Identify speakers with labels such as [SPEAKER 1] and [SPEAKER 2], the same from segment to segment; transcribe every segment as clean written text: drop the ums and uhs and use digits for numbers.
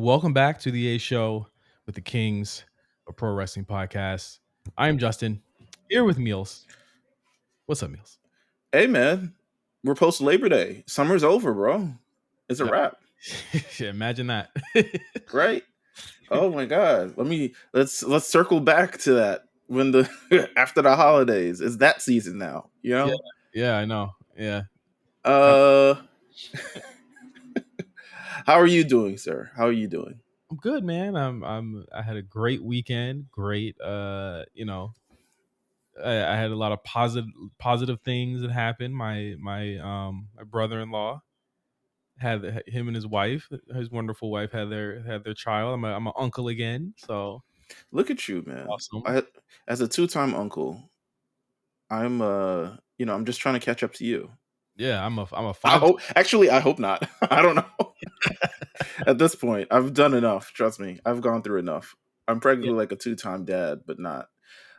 [SPEAKER 1] welcome back to the A Show with the Kings, a pro wrestling podcast. I am Justin, here with Meelz. What's up, Meelz?
[SPEAKER 2] Hey man, we're post Labor Day. Summer's over, bro. It's a
[SPEAKER 1] Yeah,
[SPEAKER 2] wrap,
[SPEAKER 1] imagine that.
[SPEAKER 2] right? Oh my god. Let's circle back to that when the after the holidays. It's that season now, you
[SPEAKER 1] yeah,
[SPEAKER 2] know?
[SPEAKER 1] yeah, I know. Yeah, I'm,
[SPEAKER 2] Uh how are you doing, sir? How are you doing?
[SPEAKER 1] I'm good, man. I had a great weekend. Great, I had a lot of positive things that happened. My brother-in-law had him and his wonderful wife had their child. I'm an uncle again, so
[SPEAKER 2] Look at you, man.
[SPEAKER 1] awesome.
[SPEAKER 2] I as a two-time uncle, I'm just trying to catch up to you.
[SPEAKER 1] Yeah, I'm a
[SPEAKER 2] I
[SPEAKER 1] five.
[SPEAKER 2] hope actually I hope not. I don't know. At this point, I've done enough. Trust me, I've gone through enough. I'm
[SPEAKER 1] Yeah,
[SPEAKER 2] practically like a two-time dad, but not.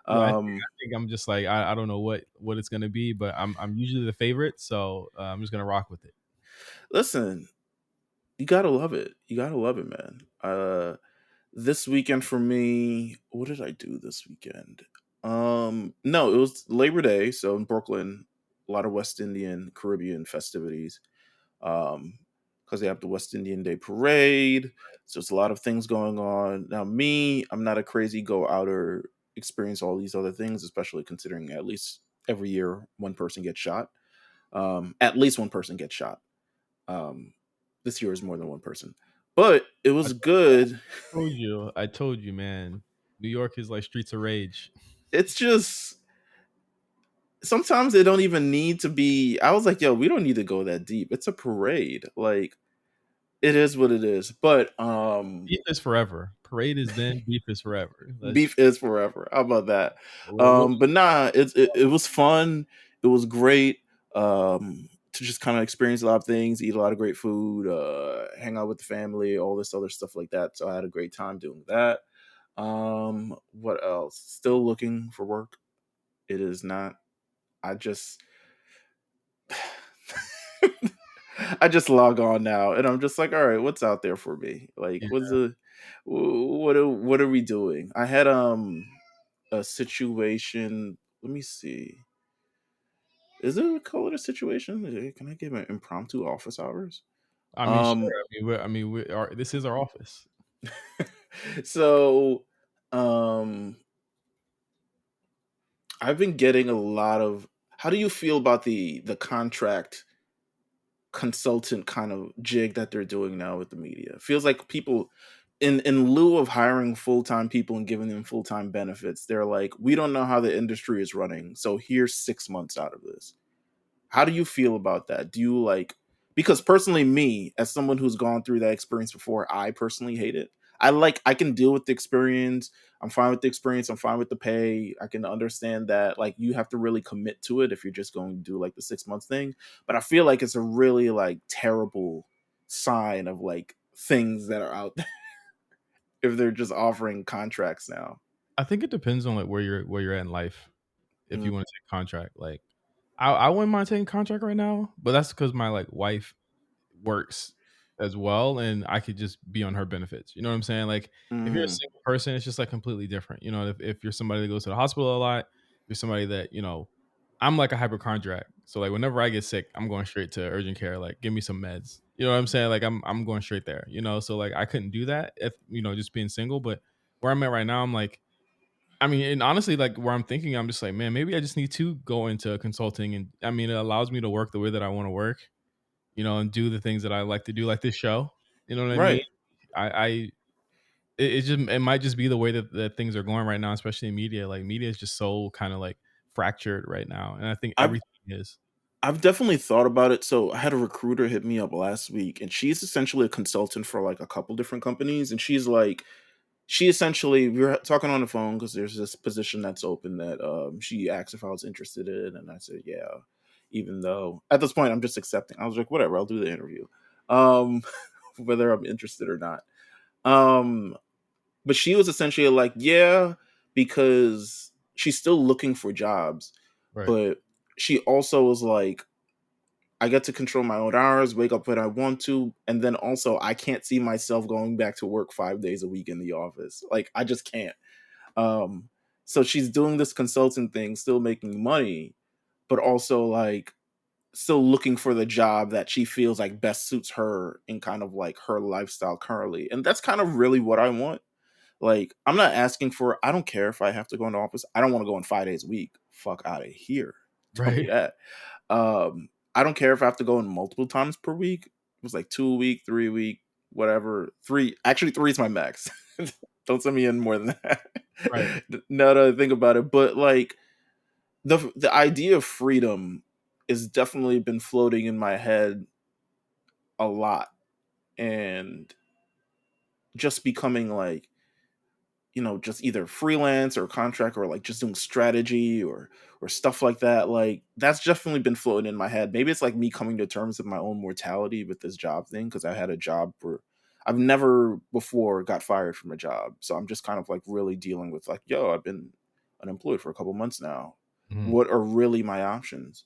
[SPEAKER 1] yeah.
[SPEAKER 2] Um,
[SPEAKER 1] I think I'm just like I don't know what it's gonna be, but I'm usually the favorite, so I'm just gonna rock with it.
[SPEAKER 2] listen, you gotta love it. You gotta love it, man. This weekend for me, what did I do this weekend? No, it was Labor Day, so in Brooklyn, a lot of West Indian, Caribbean festivities. Um, because they have the West Indian Day Parade. So it's a lot of things going on. Now, me, I'm not a crazy go outer, experience all these other things, especially considering at least every year one person gets shot. At least one person gets shot. Um, this year is more than one person, but it
[SPEAKER 1] I
[SPEAKER 2] was good.
[SPEAKER 1] told you, man. New York is like streets of rage.
[SPEAKER 2] It's just sometimes they don't even need to be. I was like, yo, we don't need to go that deep. It's a parade. Like it is what it is. But
[SPEAKER 1] Beef is forever. Parade is then. Beef is forever. Let's
[SPEAKER 2] beef is forever. How about that?
[SPEAKER 1] what,
[SPEAKER 2] But nah, it was fun. It was great. To just kind of experience a lot of things, eat a lot of great food, hang out with the family, all this other stuff like that. So I had a great time doing that. What else? Still looking for work. It is not. I just I just log on now and I'm just like, all right, what's out there for me? Like,
[SPEAKER 1] yeah.
[SPEAKER 2] what are we doing? I had a situation. Let me see. Is it call it a situation? Can I give an impromptu office hours?
[SPEAKER 1] I mean, sure.
[SPEAKER 2] Um,
[SPEAKER 1] This is our office.
[SPEAKER 2] so um, I've been getting a lot of. How do you feel about the contract consultant kind of jig that they're doing now with the media? Feels like people in lieu of hiring full-time people and giving them full-time benefits, they're like, we don't know how the industry is running, so here's 6 months out of this. How do you feel about that? Do you like, because personally, me, as someone who's gone through that experience before, I personally hate it. I can deal with the experience. I'm fine with the experience. I'm fine with the pay. I can understand that like you have to really commit to it if you're just going to do like the 6 months thing. But I feel like it's a really like terrible sign of like things that are out there if they're just offering contracts now.
[SPEAKER 1] I think it depends on like where you're at in life. If
[SPEAKER 2] Mm,
[SPEAKER 1] you want to take contract, like I wouldn't mind taking contract right now, but that's because my like wife works as well, and I could just be on her benefits. You know what I'm saying? Like if you're a
[SPEAKER 2] mhm.
[SPEAKER 1] single person, it's just like completely different. You know, if you're somebody that goes to the hospital a lot, if you're somebody that I'm like a hypochondriac. So like whenever I get sick, I'm going straight to urgent care. Like give me some meds. You know what I'm saying? Like I'm going straight there. You know, so like I couldn't do that if just being single. But where I'm at right now, I'm like I mean, and honestly, like where I'm thinking, I'm just like, man, maybe I just need to go into consulting, and I mean, it allows me to work the way that I want to work, and do the things that I like to do, like this show. You know what I mean?
[SPEAKER 2] Right.
[SPEAKER 1] I it might just be the way that things are going right now, especially in media. Like media is just so kind of like fractured right now, and I think
[SPEAKER 2] I've
[SPEAKER 1] everything is.
[SPEAKER 2] I've definitely thought about it. So I had a recruiter hit me up last week, and she's essentially a consultant for like a couple different companies. And she's like, she essentially, we were talking on the phone because there's this position that's open that she asked if I was interested in, and I said yeah. Even though at this point I'm just accepting, I was like, whatever, I'll do the interview, um, whether I'm interested or not. Um, but she was essentially like, yeah, because she's still looking for jobs,
[SPEAKER 1] Right.
[SPEAKER 2] but she also was like, I get to control my own hours, wake up when I want to, and then also I can't see myself going back to work 5 days a week in the office. Like, I just can't. Um, so she's doing this consulting thing, still making money, but also, like, still looking for the job that she feels like best suits her in kind of like her lifestyle currently. And that's kind of really what I want. Like, I'm not asking for, I don't care if I have to go in the office. I don't want to go in 5 days a week. Fuck out of here. Tell me
[SPEAKER 1] Right.
[SPEAKER 2] that. I don't care if I have to go in multiple times per week. It was like 2 a week, 3 a week, whatever. Three, actually, three is my max. Don't send me in more than that.
[SPEAKER 1] Right.
[SPEAKER 2] Now that I think about it, but like the idea of freedom has definitely been floating in my head a lot, and just becoming like, just either freelance or contract, or like just doing strategy or stuff like that. Like, that's definitely been floating in my head. Maybe it's like me coming to terms with my own mortality with this job thing, because I had a job for, I've never before got fired from a job. So I'm just kind of like really dealing with like, yo, I've been unemployed for a couple months now.
[SPEAKER 1] Mhm.
[SPEAKER 2] What are really my options?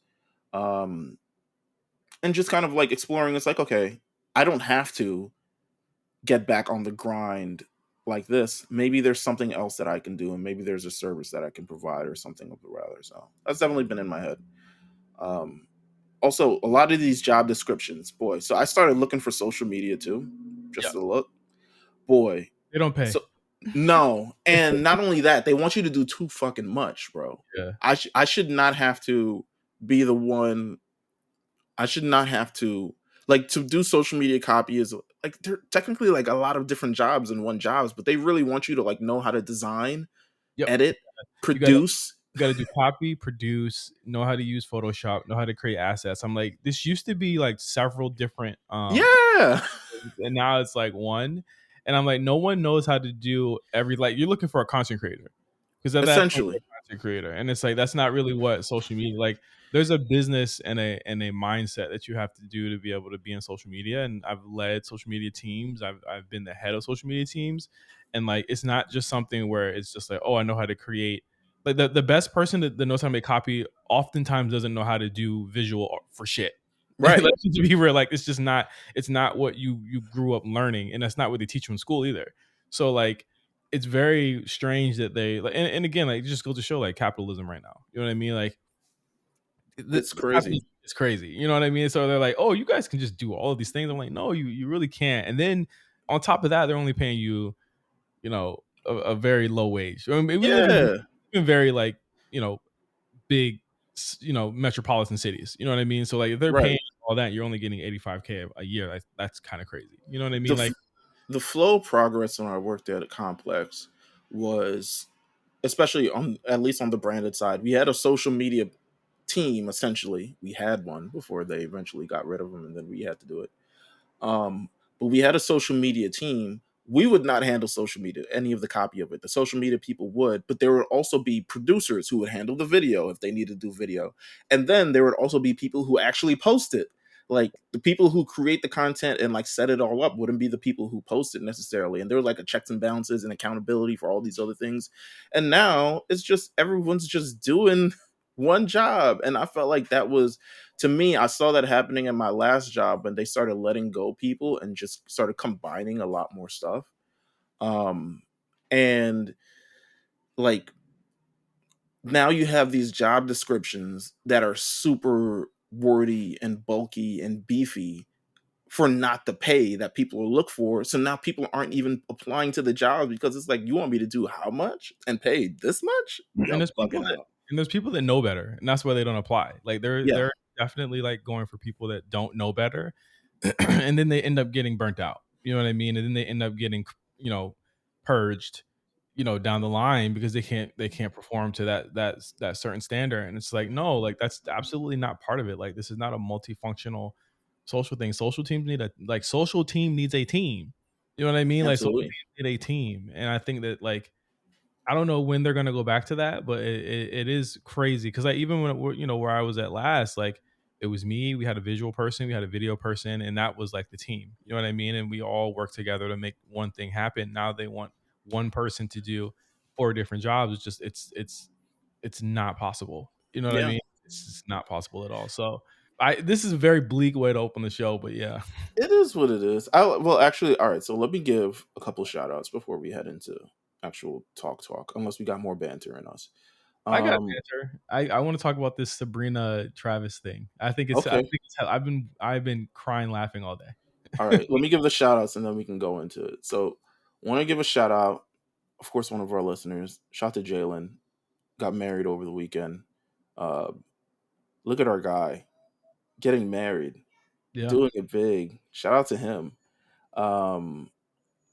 [SPEAKER 2] Um and just kind of like exploring, it's like, okay, I don't have to get back on the grind like this. Maybe there's something else that I can do, and maybe there's a service that I can provide or something of the rather. So that's definitely been in my head. Um, Also, a lot of these job descriptions, boy. So I started looking for social media too,
[SPEAKER 1] Yeah.
[SPEAKER 2] just to look. Boy,
[SPEAKER 1] They don't pay.
[SPEAKER 2] so no, and not only that, they want you to do too fucking much, bro.
[SPEAKER 1] Yeah.
[SPEAKER 2] I should not have to be the one. I should not have to, like, to do social media copy is like, there technically like a lot of different jobs in one jobs, but they really want you to like know how to design,
[SPEAKER 1] Yep.
[SPEAKER 2] edit,
[SPEAKER 1] You gotta
[SPEAKER 2] produce.
[SPEAKER 1] you gotta do copy, produce, know how to use Photoshop, know how to create assets. I'm like, this used to be like several different
[SPEAKER 2] Yeah,
[SPEAKER 1] and now it's like one. And I'm like, no one knows how to do every, like, you're looking for a content creator. Because at that point, you're
[SPEAKER 2] essentially.
[SPEAKER 1] a content creator. And it's like that's not really what social media, like, there's a business and a mindset that you have to do to be able to be in social media. And I've led social media teams. I've been the head of social media teams. And like it's not just something where it's just like, oh, I know how to create, like the best person that knows how to make copy oftentimes doesn't know how to do visual art for shit. Like,
[SPEAKER 2] Right.
[SPEAKER 1] to be real, like it's just not, it's not what you grew up learning, and that's not what they teach you in school either. So like it's very strange that they like, and again, like, it just goes to show like capitalism right now. You know what I mean? Like
[SPEAKER 2] It's
[SPEAKER 1] the capitalism
[SPEAKER 2] crazy.
[SPEAKER 1] is crazy. You know what I mean? So they're like, oh, you guys can just do all of these things. I'm like, no, you really can't. And then on top of that, they're only paying you, a very low wage. I mean, we live
[SPEAKER 2] Yeah.
[SPEAKER 1] in very like, big, metropolitan cities. You know what I mean? So like if they're paying
[SPEAKER 2] Right.
[SPEAKER 1] all that, you're only getting 85K a year. That's kind of crazy. You know what I
[SPEAKER 2] The
[SPEAKER 1] mean?
[SPEAKER 2] f-
[SPEAKER 1] Like,
[SPEAKER 2] the flow of progress when I worked at a complex was, especially on, at least on the branded side, we had a social media team. Essentially, we had one before they eventually got rid of them, and then we had to do it. Um, but we had a social media team. We would not handle social media, any of the copy of it. The social media people would, but there would also be producers who would handle the video if they needed to do video. And then there would also be people who actually post it. Like, the people who create the content and like set it all up wouldn't be the people who post it necessarily. And there were like a checks and balances and accountability for all these other things. And now it's just everyone's just doing one job. And I felt like that was, to me, I saw that happening in my last job when they started letting go people and just started combining a lot more stuff. Um, and like, now you have these job descriptions that are super wordy and bulky and beefy for not the pay that people look for. So now people aren't even applying to the job because it's like, you want me to do how much and pay this much?
[SPEAKER 1] and
[SPEAKER 2] Yo,
[SPEAKER 1] there's people
[SPEAKER 2] bugging
[SPEAKER 1] that
[SPEAKER 2] out.
[SPEAKER 1] know better, and that's why they don't apply. Like
[SPEAKER 2] Yeah,
[SPEAKER 1] they're definitely like going for people that don't know better, and then they end up getting burnt out. You know what I mean? And then they end up getting, you know, purged, down the line because they can't perform to that certain standard. And it's like, no, like that's absolutely not part of it. Like this is not a multifunctional social thing. Social team needs a team. You know what I mean? Like social
[SPEAKER 2] absolutely.
[SPEAKER 1] teams need a team, and I think that like I don't know when they're gonna go back to that, but it is crazy because I even where I was at last, like it was me, we had a visual person, we had a video person, and that was like the team. You know what I mean? And we all worked together to make one thing happen. Now they want one person to do four different jobs. It's just it's not possible. You know what I
[SPEAKER 2] Yeah.
[SPEAKER 1] mean? It's just not possible at all. So This is a very bleak way to open the show, but yeah.
[SPEAKER 2] It is what it is. Well, actually, all right. So let me give a couple shout outs before we head into actual talk. Unless we got more banter in us.
[SPEAKER 1] I got
[SPEAKER 2] Um.
[SPEAKER 1] banter. I want to talk about this Sabrina Travis thing.
[SPEAKER 2] Okay.
[SPEAKER 1] I've been crying laughing all day.
[SPEAKER 2] All right. Let me give the shout outs and then we can go into it. So, want to give a shout out. Of course, one of our listeners. Shout out to Jalen. Got married over the weekend. Uh, Look at our guy getting married,
[SPEAKER 1] Yeah.
[SPEAKER 2] doing it big. Shout out to him. Um,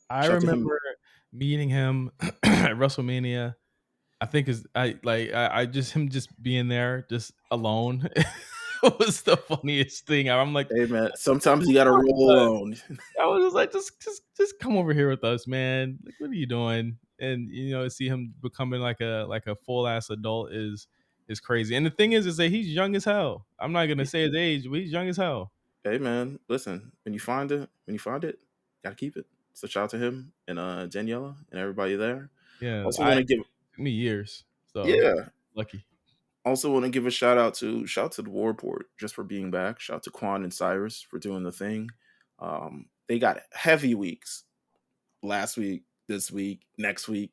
[SPEAKER 1] I
[SPEAKER 2] Shout out to him.
[SPEAKER 1] remember meeting him at WrestleMania. I think is I just him just being there just alone was the funniest thing. I'm like,
[SPEAKER 2] Hey man, sometimes you gotta
[SPEAKER 1] "Come
[SPEAKER 2] roll
[SPEAKER 1] with us."
[SPEAKER 2] alone.
[SPEAKER 1] I was just like, just come over here with us, man. Like, what are you doing? And see him becoming like a full ass adult is crazy. And the thing is that he's young as hell. I'm not gonna say his age, but he's young as hell.
[SPEAKER 2] Hey man, listen, when you find it, gotta keep it. So shout out to him and Daniela and everybody there.
[SPEAKER 1] Yeah,
[SPEAKER 2] Also want to give
[SPEAKER 1] took me years, so
[SPEAKER 2] yeah.
[SPEAKER 1] lucky.
[SPEAKER 2] Also want to give a shout out to the Warport just for being back. Shout out to Quan and Cyrus for doing the thing. They got heavy weeks last week, this week, next week.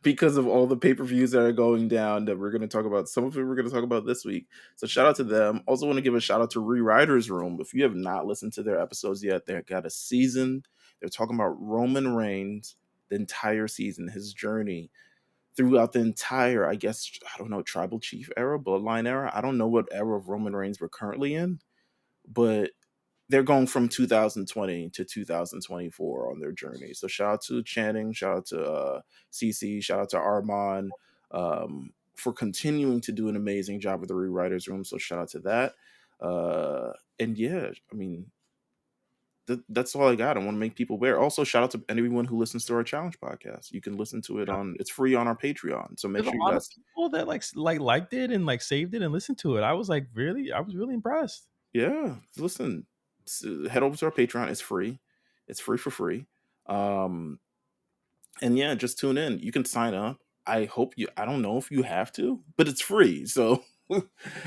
[SPEAKER 2] Because of all the pay-per-views that are going down that we're going to talk about. Some of it we're going to talk about this week. So shout out to them. Also want to give a shout out to Rewriters Room. If you have not listened to their episodes yet, they got a season. They're talking about Roman Reigns, the entire season, his journey throughout the entire, I guess, I don't know, tribal chief era, bloodline era. I don't know what era of Roman Reigns we're currently in, but they're going from 2020 to 2024 on their journey. So shout out to Channing, shout out to CC, shout out to Armand for continuing to do an amazing job with the Rewriters Room. So shout out to that. And yeah, I mean, that's all I got. I want to make people aware. Also, shout out to anyone who listens to our challenge podcast. You can listen to it it's free on our Patreon. So make
[SPEAKER 1] There's a
[SPEAKER 2] sure you
[SPEAKER 1] lot of
[SPEAKER 2] guys,
[SPEAKER 1] people that liked it and like saved it and listened to it. I was really impressed.
[SPEAKER 2] yeah, listen, head over to our Patreon. It's free. It's free for free. Um, and yeah, just tune in. You can sign up. I don't know if you have to, but it's free. So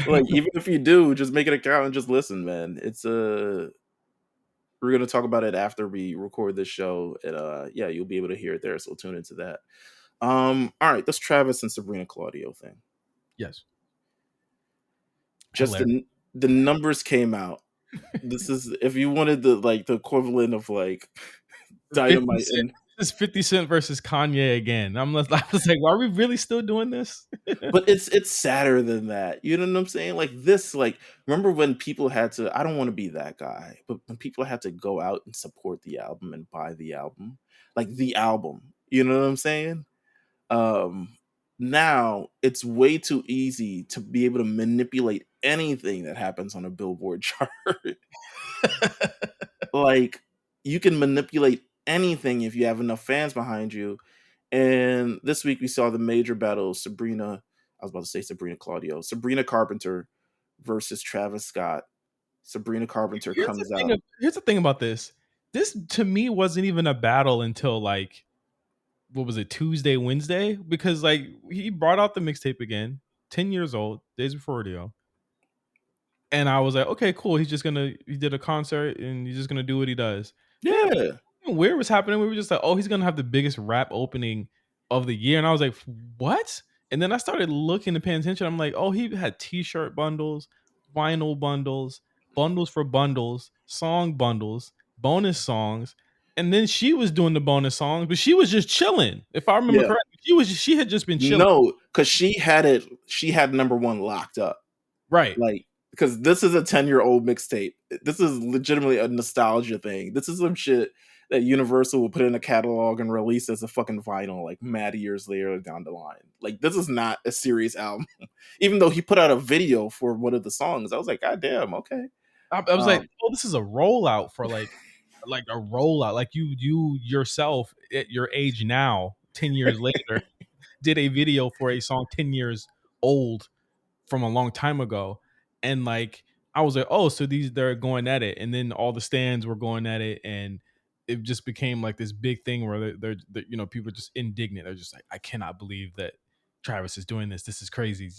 [SPEAKER 2] like even if you do, just make an account and just listen, man. It's we're gonna talk about it after we record this show. And yeah, you'll be able to hear it there. So tune into that. All right, this Travis and Sabrina Claudio thing.
[SPEAKER 1] Yes.
[SPEAKER 2] Just
[SPEAKER 1] Hilarious.
[SPEAKER 2] the numbers came out. This is if you wanted the equivalent of like
[SPEAKER 1] 50
[SPEAKER 2] Dynamite
[SPEAKER 1] Cent.
[SPEAKER 2] and
[SPEAKER 1] This is 50 Cent versus Kanye again. I was like, are we really still doing this?
[SPEAKER 2] but it's sadder than that. You know what I'm saying? Like this, like remember when people had to, I don't want to be that guy, but when people had to go out and support the album and buy the album, like the album, you know what I'm saying? Um Now it's way too easy to be able to manipulate anything that happens on a Billboard chart. Like you can manipulate anything if you have enough fans behind you. And this week we saw the major battle of Sabrina. I was about to say Sabrina Claudio. Sabrina Carpenter versus Travis Scott. Sabrina Carpenter comes out.
[SPEAKER 1] Here's the thing about this. This to me wasn't even a battle until like what was it, Tuesday, Wednesday? Because like he brought out the mixtape again, 10 years old, days before rodeo. And I was like, okay, cool. He did a concert and he's just gonna do what he does. Then
[SPEAKER 2] Yeah.
[SPEAKER 1] weird was happening. We were just like, oh, he's gonna have the biggest rap opening of the year. And I was like, what? And then I started looking and paying attention. I'm like, oh, he had t-shirt bundles, vinyl bundles, bundles for bundles, song bundles, bonus songs. And then she was doing the bonus songs, but she was just chilling. If I remember
[SPEAKER 2] Yeah.
[SPEAKER 1] correctly, she had just been chilling.
[SPEAKER 2] No, because she had number one locked up.
[SPEAKER 1] Right.
[SPEAKER 2] Like, because this is a 10-year-old mixtape. This is legitimately a nostalgia thing. This is some shit that Universal will put in a catalog and release as a fucking vinyl like mad years later down the line. Like, this is not a serious album. Even though he put out a video for one of the songs, I was like, God damn, okay.
[SPEAKER 1] I was like,
[SPEAKER 2] Um,
[SPEAKER 1] oh, this is a rollout for like a rollout. Like you yourself at your age now, 10 years later, did a video for a song 10 years old from a long time ago. And like I was like, oh, so they're going at it. And then all the stands were going at it, and it just became like this big thing where they're people are just indignant. They're just like, I cannot believe that Travis is doing this. This is crazy.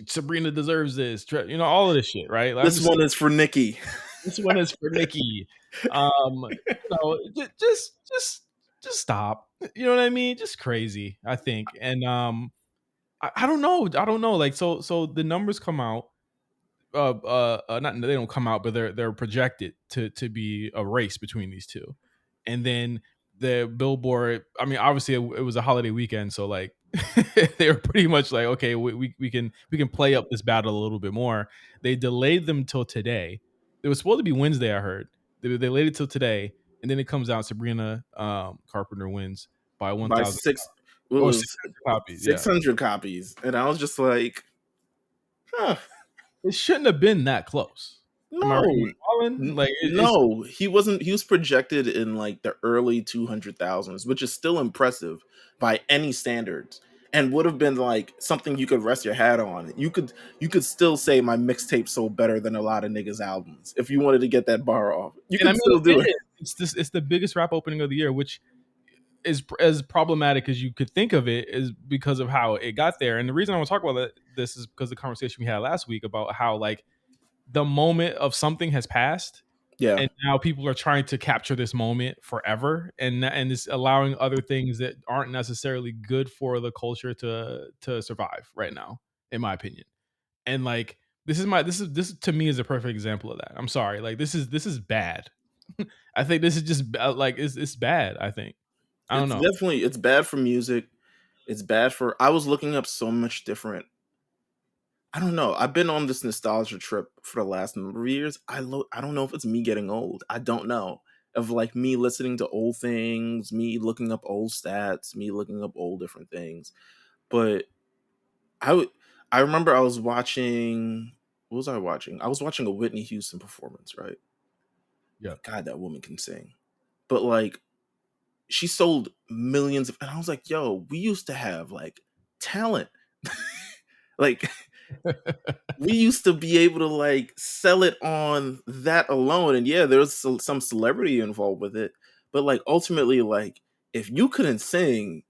[SPEAKER 1] Sabrina deserves this. You know, all of this shit, right? Like, I'm
[SPEAKER 2] This
[SPEAKER 1] just
[SPEAKER 2] one is for Nikki.
[SPEAKER 1] this one is for Nikki. You know, just stop. You know what I mean? Just crazy, I think. And I don't know. I don't know. Like so the numbers come out. Not they don't come out, but they're projected to be a race between these two, and then the Billboard. I mean, obviously it was a holiday weekend, so like they were pretty much like, okay, we can play up this battle a little bit more. They delayed them till today. It was supposed to be Wednesday, I heard. They delayed it till today, and then it comes out Sabrina Carpenter wins by
[SPEAKER 2] By
[SPEAKER 1] 1,000
[SPEAKER 2] six, what
[SPEAKER 1] or
[SPEAKER 2] was
[SPEAKER 1] 600 copies. Yeah,
[SPEAKER 2] 600 copies, and I was just like, huh.
[SPEAKER 1] it shouldn't have been that close. Am I
[SPEAKER 2] No,
[SPEAKER 1] wrong? Like it's
[SPEAKER 2] no, he wasn't. He was projected in like the early 200,000s, which is still impressive by any standards, and would have been like something you could rest your hat on. You could still say my mixtape sold better than a lot of niggas' albums if you wanted to get that bar off. You
[SPEAKER 1] and I
[SPEAKER 2] could
[SPEAKER 1] mean
[SPEAKER 2] still
[SPEAKER 1] it
[SPEAKER 2] do it.
[SPEAKER 1] did. It's the biggest rap opening of the year, which is as problematic as you could think of it, is because of how it got there. And the reason I want to talk about this is because the conversation we had last week about how like the moment of something has passed,
[SPEAKER 2] Yeah,
[SPEAKER 1] and now people are trying to capture this moment forever, and it's allowing other things that aren't necessarily good for the culture to survive right now, in my opinion. And like this to me is a perfect example of that. I'm sorry, like this is bad. I think this is just like it's bad. I think I don't
[SPEAKER 2] it's
[SPEAKER 1] know.
[SPEAKER 2] definitely it's bad for music. It's bad for. I was looking up so much different. I don't know. I've been on this nostalgia trip for the last number of years. I don't know if it's me getting old. I don't know. Of like me listening to old things, me looking up old stats, me looking up old different things. But I would I remember I was watching what was I watching? I was watching a Whitney Houston performance, right?
[SPEAKER 1] Yeah.
[SPEAKER 2] God, that woman can sing. But like she sold millions of, and I was like, yo, we used to have like talent. Like we used to be able to like sell it on that alone, and yeah, there was some celebrity involved with it, but like ultimately, like if you couldn't sing,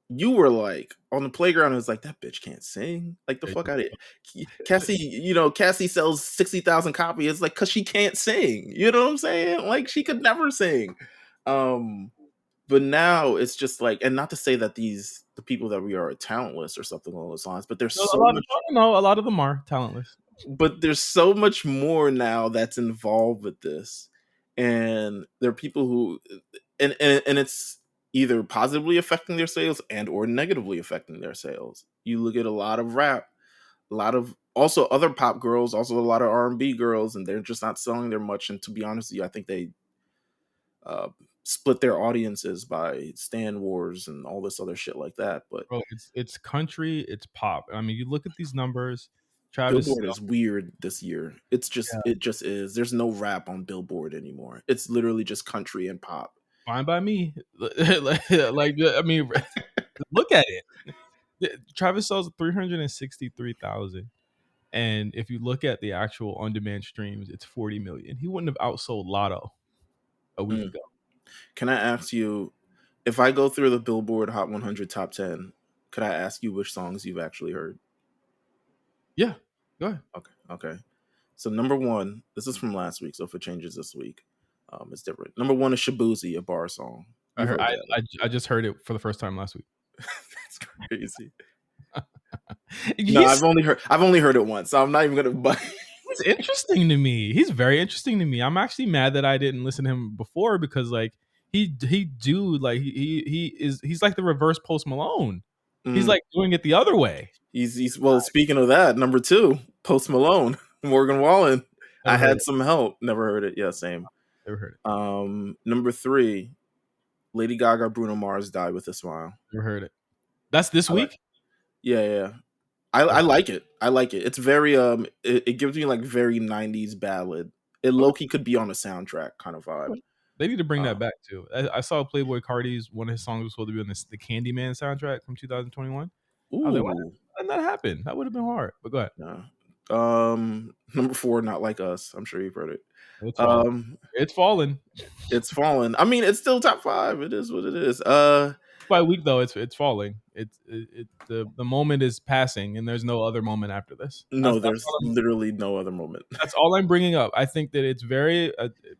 [SPEAKER 2] you were like on the playground. It was like that bitch can't sing. Like the fuck out of it. Cassie. Cassie sells 60,000 copies. It's like because she can't sing. You know what I'm saying? Like she could never sing. Um, but now it's just like, and not to say that the people that we are talentless or something along those lines, but there's
[SPEAKER 1] No, a
[SPEAKER 2] so
[SPEAKER 1] lot of
[SPEAKER 2] much
[SPEAKER 1] no, a lot of them are talentless.
[SPEAKER 2] more now that's involved with this, and there are people who, and it's either positively affecting their sales and or negatively affecting their sales. You look at a lot of rap, a lot of also other pop girls, also a lot of R&B girls, and they're just not selling there much. And to be honest with you, I think they uh, split their audiences by Stan Wars and all this other shit like that. But
[SPEAKER 1] Bro, it's country, it's pop. I mean, you look at these numbers. Travis,
[SPEAKER 2] Billboard is weird this year.
[SPEAKER 1] yeah,
[SPEAKER 2] It just is. There's no rap on Billboard anymore. It's literally just country and pop.
[SPEAKER 1] fine by me. Like, I mean, look at it. Travis sells 363,000. And if you look at the actual on-demand streams, it's 40 million. He wouldn't have outsold Lotto a week
[SPEAKER 2] Mm.
[SPEAKER 1] ago.
[SPEAKER 2] Can I ask you, if I go through the Billboard Hot 100 Top 10, could I ask you which songs you've actually heard?
[SPEAKER 1] Yeah, go ahead.
[SPEAKER 2] Okay, okay. So number one, this is from last week, so if it changes this week, it's different. Number one is Shabuzi, a bar song.
[SPEAKER 1] I
[SPEAKER 2] You've
[SPEAKER 1] heard.
[SPEAKER 2] heard that, right?
[SPEAKER 1] I just heard it for the first time last week.
[SPEAKER 2] That's crazy. No,
[SPEAKER 1] He's
[SPEAKER 2] I've only heard it once, so I'm not even gonna. But
[SPEAKER 1] he's interesting to me. He's very interesting to me. I'm actually mad that I didn't listen to him before because like he's like the reverse Post Malone. He's
[SPEAKER 2] mm,
[SPEAKER 1] like doing it the other way.
[SPEAKER 2] he's well. Speaking of that, number two, Post Malone, Morgan Wallen. I
[SPEAKER 1] Never heard
[SPEAKER 2] had
[SPEAKER 1] it.
[SPEAKER 2] some help. Never heard it. Yeah, same.
[SPEAKER 1] Never heard it.
[SPEAKER 2] Number three, Lady Gaga, Bruno Mars, Die with a Smile.
[SPEAKER 1] Never heard it. That's this
[SPEAKER 2] I like.
[SPEAKER 1] week.
[SPEAKER 2] Yeah, yeah. I
[SPEAKER 1] Okay.
[SPEAKER 2] like it. I like it. It's very it gives me like very 90s ballad. It low
[SPEAKER 1] Okay.
[SPEAKER 2] key could be on a soundtrack kind of vibe.
[SPEAKER 1] They need to bring
[SPEAKER 2] Uh,
[SPEAKER 1] that back too. I saw Playboy Cardi's one of his songs was supposed to be on the Candyman soundtrack from 2021. I was like, why
[SPEAKER 2] ooh.
[SPEAKER 1] didn't that happen? That would have been hard. But go ahead.
[SPEAKER 2] Yeah. Number four, Not Like Us. I'm sure you've heard it.
[SPEAKER 1] It's falling.
[SPEAKER 2] Um
[SPEAKER 1] It's fallen.
[SPEAKER 2] it's fallen. I mean, it's still top five. It is what it is.
[SPEAKER 1] by week though, it's falling. The moment is passing, and there's no other moment after this.
[SPEAKER 2] No, there's literally no other moment.
[SPEAKER 1] That's all I'm bringing up. I think that it's very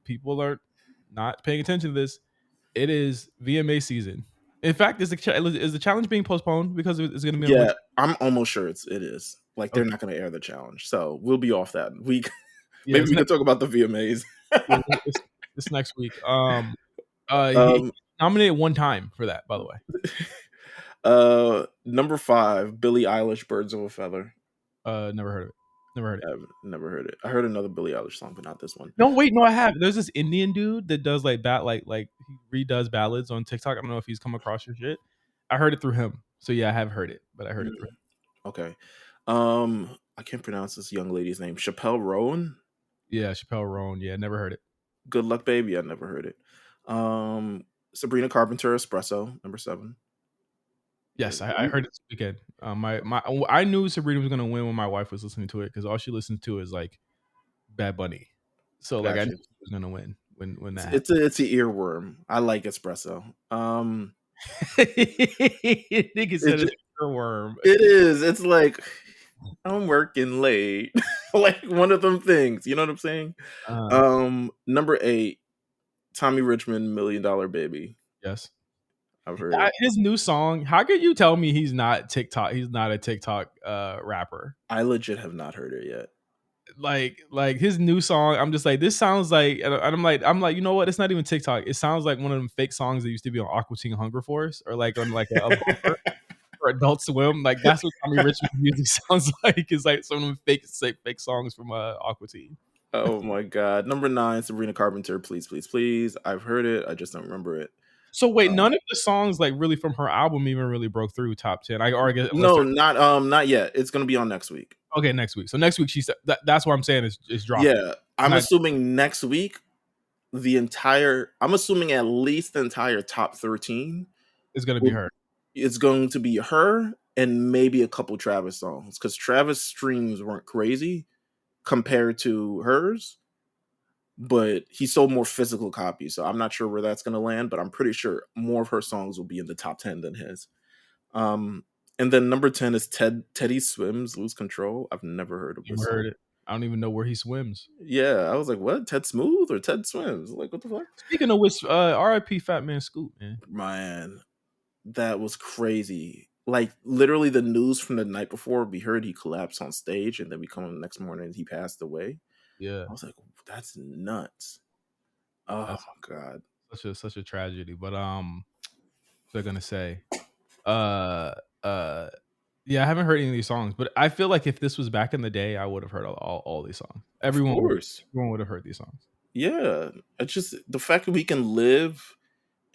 [SPEAKER 1] people are not paying attention to this. It is VMA season. In fact, is the challenge being postponed because it's going to be on
[SPEAKER 2] Yeah,
[SPEAKER 1] Wednesday?
[SPEAKER 2] I'm almost sure it is. Like they're
[SPEAKER 1] Okay.
[SPEAKER 2] not going to air the challenge, so we'll be off that week.
[SPEAKER 1] Yeah,
[SPEAKER 2] Maybe we can talk about the VMAs.
[SPEAKER 1] yeah, it's next week. He
[SPEAKER 2] um,
[SPEAKER 1] nominated one time for that, by the way.
[SPEAKER 2] Number 5, Billie Eilish, "Birds of a Feather."
[SPEAKER 1] Never heard of it. Never heard it.
[SPEAKER 2] I've never heard it. I heard another Billie Eilish song, but not this one.
[SPEAKER 1] No, wait, no, I have. There's this Indian dude that does like he redoes ballads on TikTok. I don't know if he's come across your shit. I heard it through him. So yeah, I have heard it, but I heard it through him.
[SPEAKER 2] Okay. I can't pronounce this young lady's name. Chappelle Roan.
[SPEAKER 1] Yeah, Chappelle Roan. Yeah, never heard it.
[SPEAKER 2] Good Luck Baby. I never heard it. Sabrina Carpenter, Espresso, number 7.
[SPEAKER 1] Yes, I heard it this weekend. I knew Sabrina was gonna win when my wife was listening to it because all she listens to is like Bad Bunny. So like I knew
[SPEAKER 2] Gotcha.
[SPEAKER 1] she was gonna win when that
[SPEAKER 2] It's an earworm. I like Espresso.
[SPEAKER 1] happened. Nigga said
[SPEAKER 2] It
[SPEAKER 1] it's a worm.
[SPEAKER 2] it is. It's like I'm working late. Like one of them things. You know what I'm saying? Number 8, Tommy Richmond, $1 Million Baby.
[SPEAKER 1] Yes.
[SPEAKER 2] I've heard it.
[SPEAKER 1] His new song. How could you tell me he's not TikTok? He's not a TikTok rapper.
[SPEAKER 2] I legit have not heard it yet.
[SPEAKER 1] Like his new song. I'm just like, this sounds like, and I'm like, you know what? It's not even TikTok. It sounds like one of them fake songs that used to be on Aqua Teen Hunger Force or like on like a bumper for Adult Swim. Like that's what Tommy Richmond music sounds like. It's like some of them fake songs from Aqua Teen.
[SPEAKER 2] Oh my god. Number 9, Sabrina Carpenter, Please, Please, Please. I've heard it. I just don't remember it.
[SPEAKER 1] So wait, none of the songs like really from her album even really broke through top 10. I guess
[SPEAKER 2] No, not yet. It's gonna be on next week.
[SPEAKER 1] okay, next week. So next week she said that's what I'm saying is dropping.
[SPEAKER 2] Yeah. I'm assuming next week I'm assuming at least the entire top 13
[SPEAKER 1] is gonna be her.
[SPEAKER 2] It's going to be her and maybe a couple Travis songs because Travis streams weren't crazy compared to hers, but he sold more physical copies, so I'm not sure where that's going to land, but I'm pretty sure more of her songs will be in the top 10 than his. And then number 10 is Teddy Swims, Lose Control. I've never heard of this.
[SPEAKER 1] Heard it. I don't even know where he swims.
[SPEAKER 2] Yeah, I was like, what? Ted Smooth or Ted Swims? Like, what the fuck?
[SPEAKER 1] Speaking of which, R.I.P. Fat Man Scoop, man.
[SPEAKER 2] Man, that was crazy. Like, literally the news from the night before, we heard he collapsed on stage, and then we come the next morning and he passed away.
[SPEAKER 1] Yeah.
[SPEAKER 2] I was like, that's nuts. Oh,
[SPEAKER 1] that's
[SPEAKER 2] my God.
[SPEAKER 1] Such a tragedy. But, what they're going to say. Yeah, I haven't heard any of these songs, but I feel like if this was back in the day, I would have heard all these songs. Everyone would have heard these songs.
[SPEAKER 2] Yeah. It's just the fact that we can live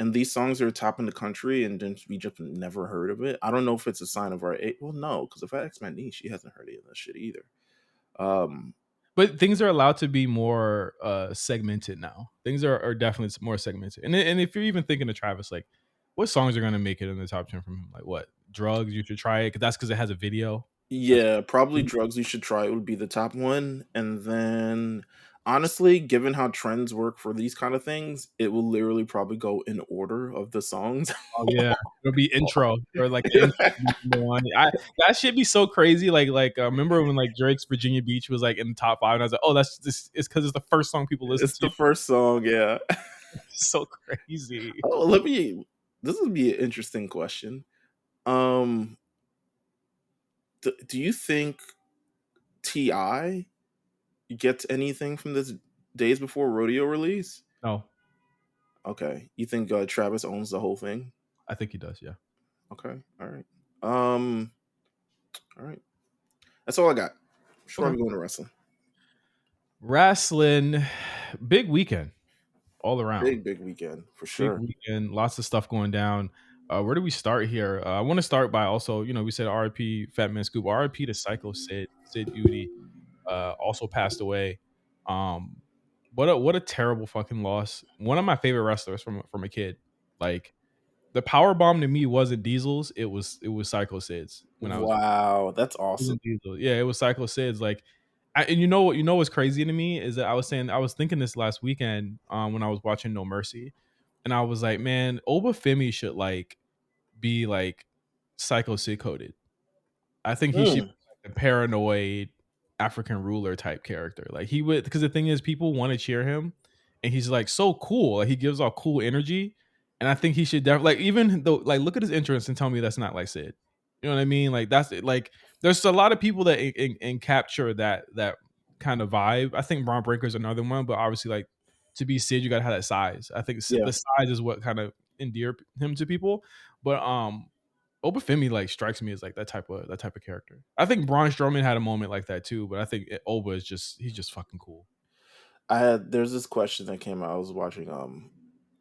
[SPEAKER 2] and these songs are top in the country and then we just never heard of it. I don't know if it's a sign of our age. Well, no, because if I ask my niece, she hasn't heard any of that shit either.
[SPEAKER 1] But things are allowed to be more segmented now. Things are definitely more segmented. And if you're even thinking of Travis, like, what songs are going to make it in the top 10 from him? Like what? Drugs, You Should Try It, because it has a video.
[SPEAKER 2] Yeah, probably Drugs, You Should Try It would be the top one. And then, honestly, given how trends work for these kind of things, it will literally probably go in order of the songs.
[SPEAKER 1] Oh yeah, it'll be intro or like the intro one. That should be so crazy. Like remember when like Drake's Virginia Beach was like in the top 5, and I was like, oh, that's just it's because it's the first song people listen
[SPEAKER 2] It's
[SPEAKER 1] to.
[SPEAKER 2] the first song, yeah.
[SPEAKER 1] So crazy.
[SPEAKER 2] Oh, this would be an interesting question. Do you think T.I. gets anything from this Days Before Rodeo release?
[SPEAKER 1] No.
[SPEAKER 2] Okay. You think Travis owns the whole thing?
[SPEAKER 1] I think he does, yeah.
[SPEAKER 2] Okay. All right. All right. That's all I got. Sure, I'm going to wrestling.
[SPEAKER 1] Wrestling, big weekend all around.
[SPEAKER 2] Big weekend for sure.
[SPEAKER 1] Big weekend, lots of stuff going down. Where do we start here? I want to start by also, we said RIP Fat Man Scoop, RIP to Psycho Sid Beauty, also passed away. What a terrible fucking loss. One of my favorite wrestlers from a kid. Like the power bomb to me wasn't Diesel's, it was Psycho Sid's.
[SPEAKER 2] Wow, that's awesome.
[SPEAKER 1] Yeah, it was Psycho Sid's. Like, and you know what's crazy to me is that I was thinking this last weekend when I was watching No Mercy, and I was like, man, Obafemi should like be like Psycho Sid coded. I think he should
[SPEAKER 2] Mm,
[SPEAKER 1] be like a paranoid African ruler type character. Like he would, because the thing is, people want to cheer him, and he's like so cool. Like he gives off cool energy, and I think he should definitely like even though like look at his entrance and tell me that's not like Sid. You know what I mean? Like that's it. Like there's a lot of people that capture that kind of vibe. I think Braun Breaker's another one, but obviously like to be Sid, you gotta have that size. I think
[SPEAKER 2] yeah.
[SPEAKER 1] the size is what kind of endear him to people. But Obafemi like strikes me as like that type of character. I think Braun Strowman had a moment like that too, but I think Oba is just he's just fucking cool.
[SPEAKER 2] There's this question that came out. I was watching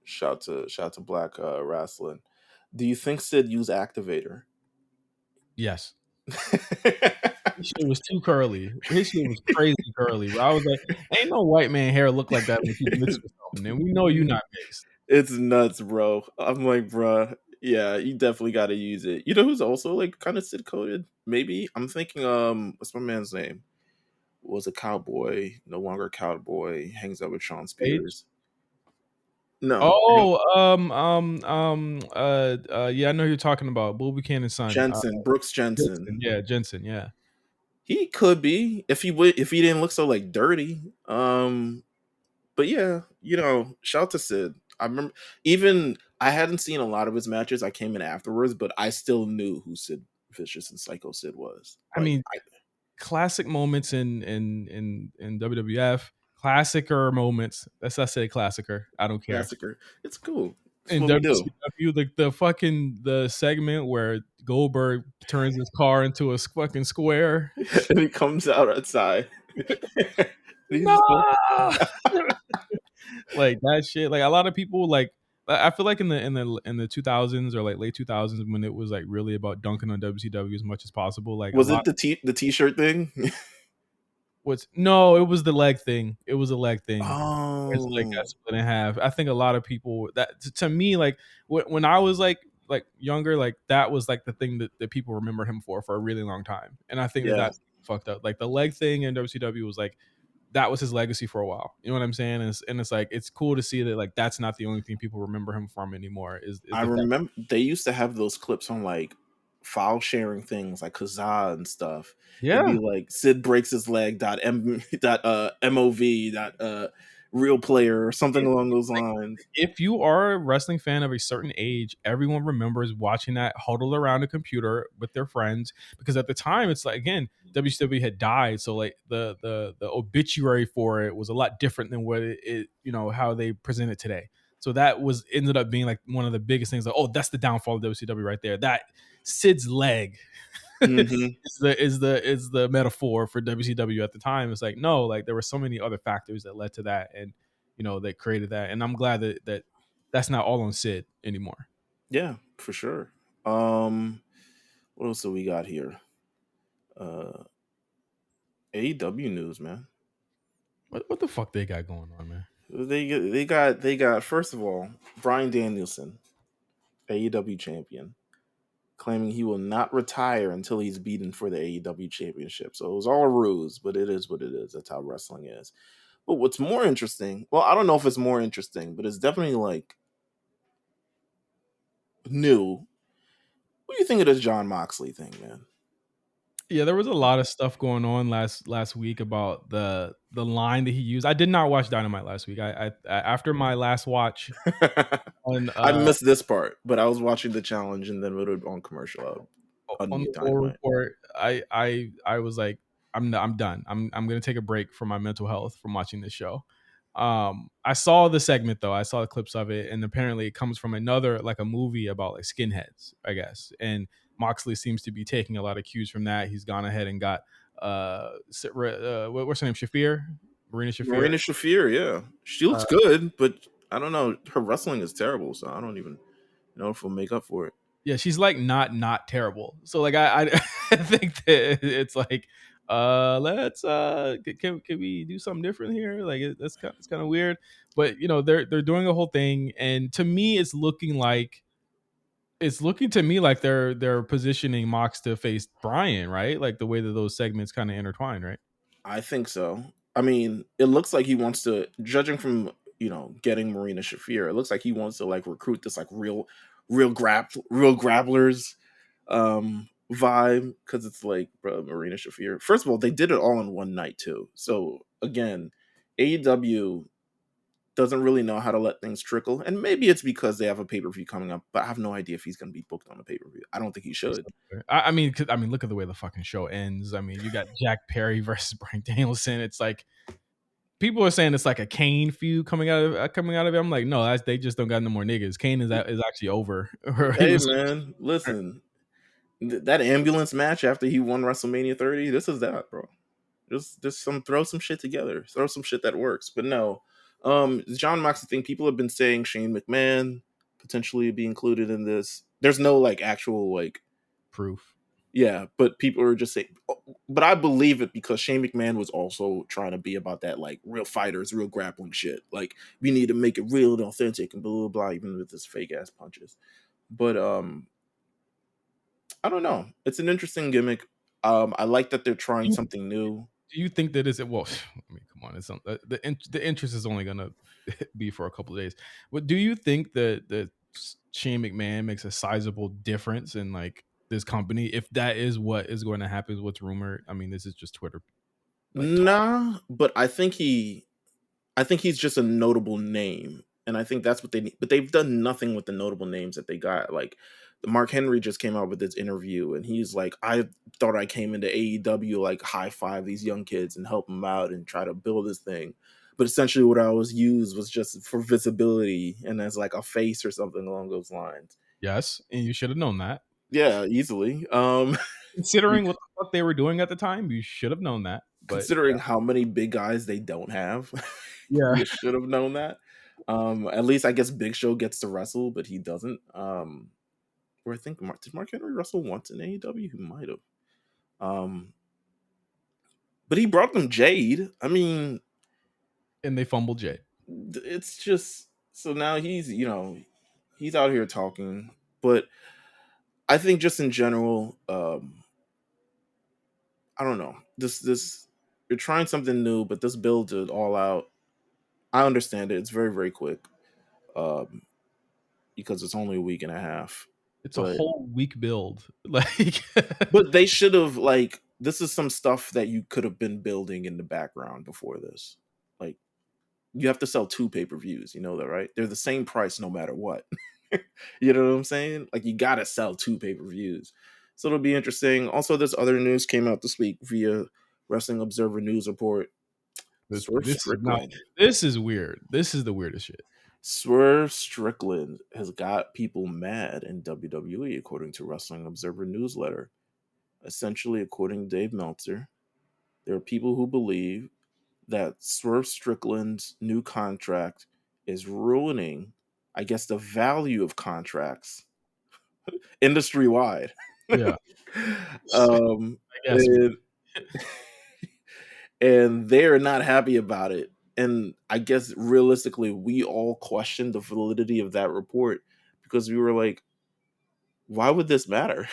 [SPEAKER 2] shout to Black Wrestling. Do you think Sid used activator?
[SPEAKER 1] Yes, his shit was too curly. His shit was crazy curly. But I was like, ain't no white man hair look like that unless you mix with something, and we know you not mixed.
[SPEAKER 2] It's nuts, bro. I'm like, bruh, yeah, you definitely got to use it. You know who's also like kind of Sid coded? Maybe I'm thinking, what's my man's name? Was a cowboy, no longer a cowboy, hangs out with Sean
[SPEAKER 1] Age?
[SPEAKER 2] Spears. No,
[SPEAKER 1] Oh, yeah, I know who you're talking about. Booby Cannon's son,
[SPEAKER 2] Jensen, Brooks
[SPEAKER 1] Jensen.
[SPEAKER 2] Jensen.
[SPEAKER 1] Yeah, Jensen. Yeah.
[SPEAKER 2] He could be if he didn't look so like dirty. But yeah, shout to Sid. I remember even I hadn't seen a lot of his matches. I came in afterwards, but I still knew who Sid Vicious and Psycho Sid was.
[SPEAKER 1] I
[SPEAKER 2] Like
[SPEAKER 1] mean, classic moments in WWF, classicer moments. That's I say classicer. I don't care.
[SPEAKER 2] classicer. It's cool. It's
[SPEAKER 1] In
[SPEAKER 2] what we do.
[SPEAKER 1] WCW, the fucking the segment where Goldberg turns his car into a fucking square.
[SPEAKER 2] And he comes out outside. And he's
[SPEAKER 1] No,
[SPEAKER 2] just like,
[SPEAKER 1] like that shit. Like a lot of people like. I feel like in the 2000s or like late 2000s when it was like really about dunking on WCW as much as possible. Like a
[SPEAKER 2] was it
[SPEAKER 1] lot.
[SPEAKER 2] the t-shirt thing?
[SPEAKER 1] What's no, it was the leg thing. It was a leg thing. His leg got
[SPEAKER 2] Oh,
[SPEAKER 1] split in half. I think a lot of people that to me, like when I was like younger, like that was like the thing that people remember him for a really long time. And I think that
[SPEAKER 2] yeah.
[SPEAKER 1] that's fucked up. Like the leg thing in WCW was like that was his legacy for a while. You know what I'm saying? And it's like it's cool to see that like that's not the only thing people remember him from anymore. Is
[SPEAKER 2] I
[SPEAKER 1] the fact.
[SPEAKER 2] remember they used to have those clips on like file sharing things like Kazaa and stuff. It'd be
[SPEAKER 1] Yeah.
[SPEAKER 2] like Sid breaks his leg dot mov dot real player or something along those lines.
[SPEAKER 1] If you are a wrestling fan of a certain age, everyone remembers watching that huddled around a computer with their friends because at the time it's like again WCW had died, so like the obituary for it was a lot different than what it how they present it today. So that was ended up being like one of the biggest things. Like, oh, that's the downfall of WCW right there. That Sid's leg
[SPEAKER 2] Hmm.
[SPEAKER 1] is the metaphor for WCW at the time. It's like no, like there were so many other factors that led to that, and that created that. And I'm glad that that's not all on Sid anymore.
[SPEAKER 2] Yeah, for sure. Um, what else do we got here? Uh, AEW news, man.
[SPEAKER 1] What the fuck they got going on, man?
[SPEAKER 2] They got first of all Bryan Danielson, AEW champion, claiming he will not retire until he's beaten for the AEW championship. So it was all a ruse, but it is what it is. That's how wrestling is. But what's more interesting, well, I don't know if it's more interesting, but it's definitely like new. What do you think of this John Moxley thing, man?
[SPEAKER 1] Yeah, there was a lot of stuff going on last week about the line that he used. I did not watch Dynamite last week. I after my last watch on
[SPEAKER 2] I missed this part, but I was watching the challenge and then it would on commercial. I would
[SPEAKER 1] on
[SPEAKER 2] unmute
[SPEAKER 1] the war
[SPEAKER 2] Dynamite.
[SPEAKER 1] report, I was like, I'm done. I'm gonna take a break from my mental health from watching this show. I saw the segment though. I saw the clips of it, and apparently it comes from another like a movie about like skinheads, I guess. And Moxley seems to be taking a lot of cues from that. He's gone ahead and got what's her name, Shafir, Marina Shafir.
[SPEAKER 2] Marina Shafir, yeah, she looks good, but I don't know. Her wrestling is terrible, so I don't even know if we'll make up for it.
[SPEAKER 1] Yeah, she's like not terrible. So like I I think that it's like let's can we do something different here? Like it's kind of weird, but they're doing a whole thing, and to me it's looking to me like they're positioning Mox to face Brian, right? Like the way that those segments kind of intertwine, right?
[SPEAKER 2] I think so. I mean, it looks like he wants to, judging from getting Marina Shafir, it looks like he wants to like recruit this like real grapplers vibe, because it's like, bro, Marina Shafir. First of all, they did it all in one night too. So again, AEW doesn't really know how to let things trickle, and maybe it's because they have a pay per view coming up. But I have no idea if he's going to be booked on a pay per view. I don't think he should.
[SPEAKER 1] I mean, look at the way the fucking show ends. I mean, you got Jack Perry versus Bryan Danielson. It's like people are saying it's like a Kane feud coming out of it. I'm like, no, they just don't got no more niggas. Kane is actually over. He
[SPEAKER 2] Hey
[SPEAKER 1] was
[SPEAKER 2] man, listen, that ambulance match after he won WrestleMania 30. This is that, bro. Just throw some shit together. Throw some shit that works. But no. John Moxley thing, people have been saying Shane McMahon potentially be included in this. There's no like actual like
[SPEAKER 1] proof.
[SPEAKER 2] yeah, but people are just saying, but I believe it because Shane McMahon was also trying to be about that like real fighters, real grappling shit. Like we need to make it real and authentic and blah blah blah, even with this fake ass punches. But I don't know. It's an interesting gimmick. I like that they're trying something new.
[SPEAKER 1] Do you think that is it? Well, I mean, come on, it's the interest is only gonna be for a couple of days. But do you think that Shane McMahon makes a sizable difference in like this company? If that is what is going to happen, what's rumored? I mean, this is just Twitter like talk.
[SPEAKER 2] Nah, but I think he's just a notable name, and I think that's what they need. But they've done nothing with the notable names that they got. Like Mark Henry just came out with this interview, and he's like, "I thought I came into AEW like high five these young kids and help them out and try to build this thing." But essentially, what I was used was just for visibility and as like a face or something along those lines.
[SPEAKER 1] Yes, and you should have known that.
[SPEAKER 2] Yeah, easily.
[SPEAKER 1] Considering what the fuck they were doing at the time, you should have known that. But
[SPEAKER 2] Considering how many big guys they don't have,
[SPEAKER 1] yeah,
[SPEAKER 2] you should have known that. At least I guess Big Show gets to wrestle, but he doesn't. Or I think did Mark Henry wrestle once in AEW? He might have. But he brought them Jade. I mean,
[SPEAKER 1] and they fumbled Jay.
[SPEAKER 2] it's just so now he's out here talking, but I think just in general, I don't know. This you're trying something new, but this build it all out. I understand it. It's very very quick, um, because it's only a week and a half.
[SPEAKER 1] It's a
[SPEAKER 2] But
[SPEAKER 1] whole week build. Like,
[SPEAKER 2] but they should have like this is some stuff that you could have been building in the background before this. Like you have to sell 2 pay-per-views, you know that, right? They're the same price no matter what. You know what I'm saying? Like you gotta sell 2 pay-per-views. So it'll be interesting. Also, this other news came out this week via Wrestling Observer News Report. Swerve
[SPEAKER 1] this is not.
[SPEAKER 2] Strickland.
[SPEAKER 1] This is weird. This is the weirdest shit.
[SPEAKER 2] Swerve Strickland has got people mad in WWE, according to Wrestling Observer newsletter. Essentially, according to Dave Meltzer, there are people who believe that Swerve Strickland's new contract is ruining, I guess, the value of contracts industry wide.
[SPEAKER 1] Yeah,
[SPEAKER 2] um,
[SPEAKER 1] I guess.
[SPEAKER 2] and, and they're not happy about it. And I guess realistically, we all questioned the validity of that report because we were like, why would this matter?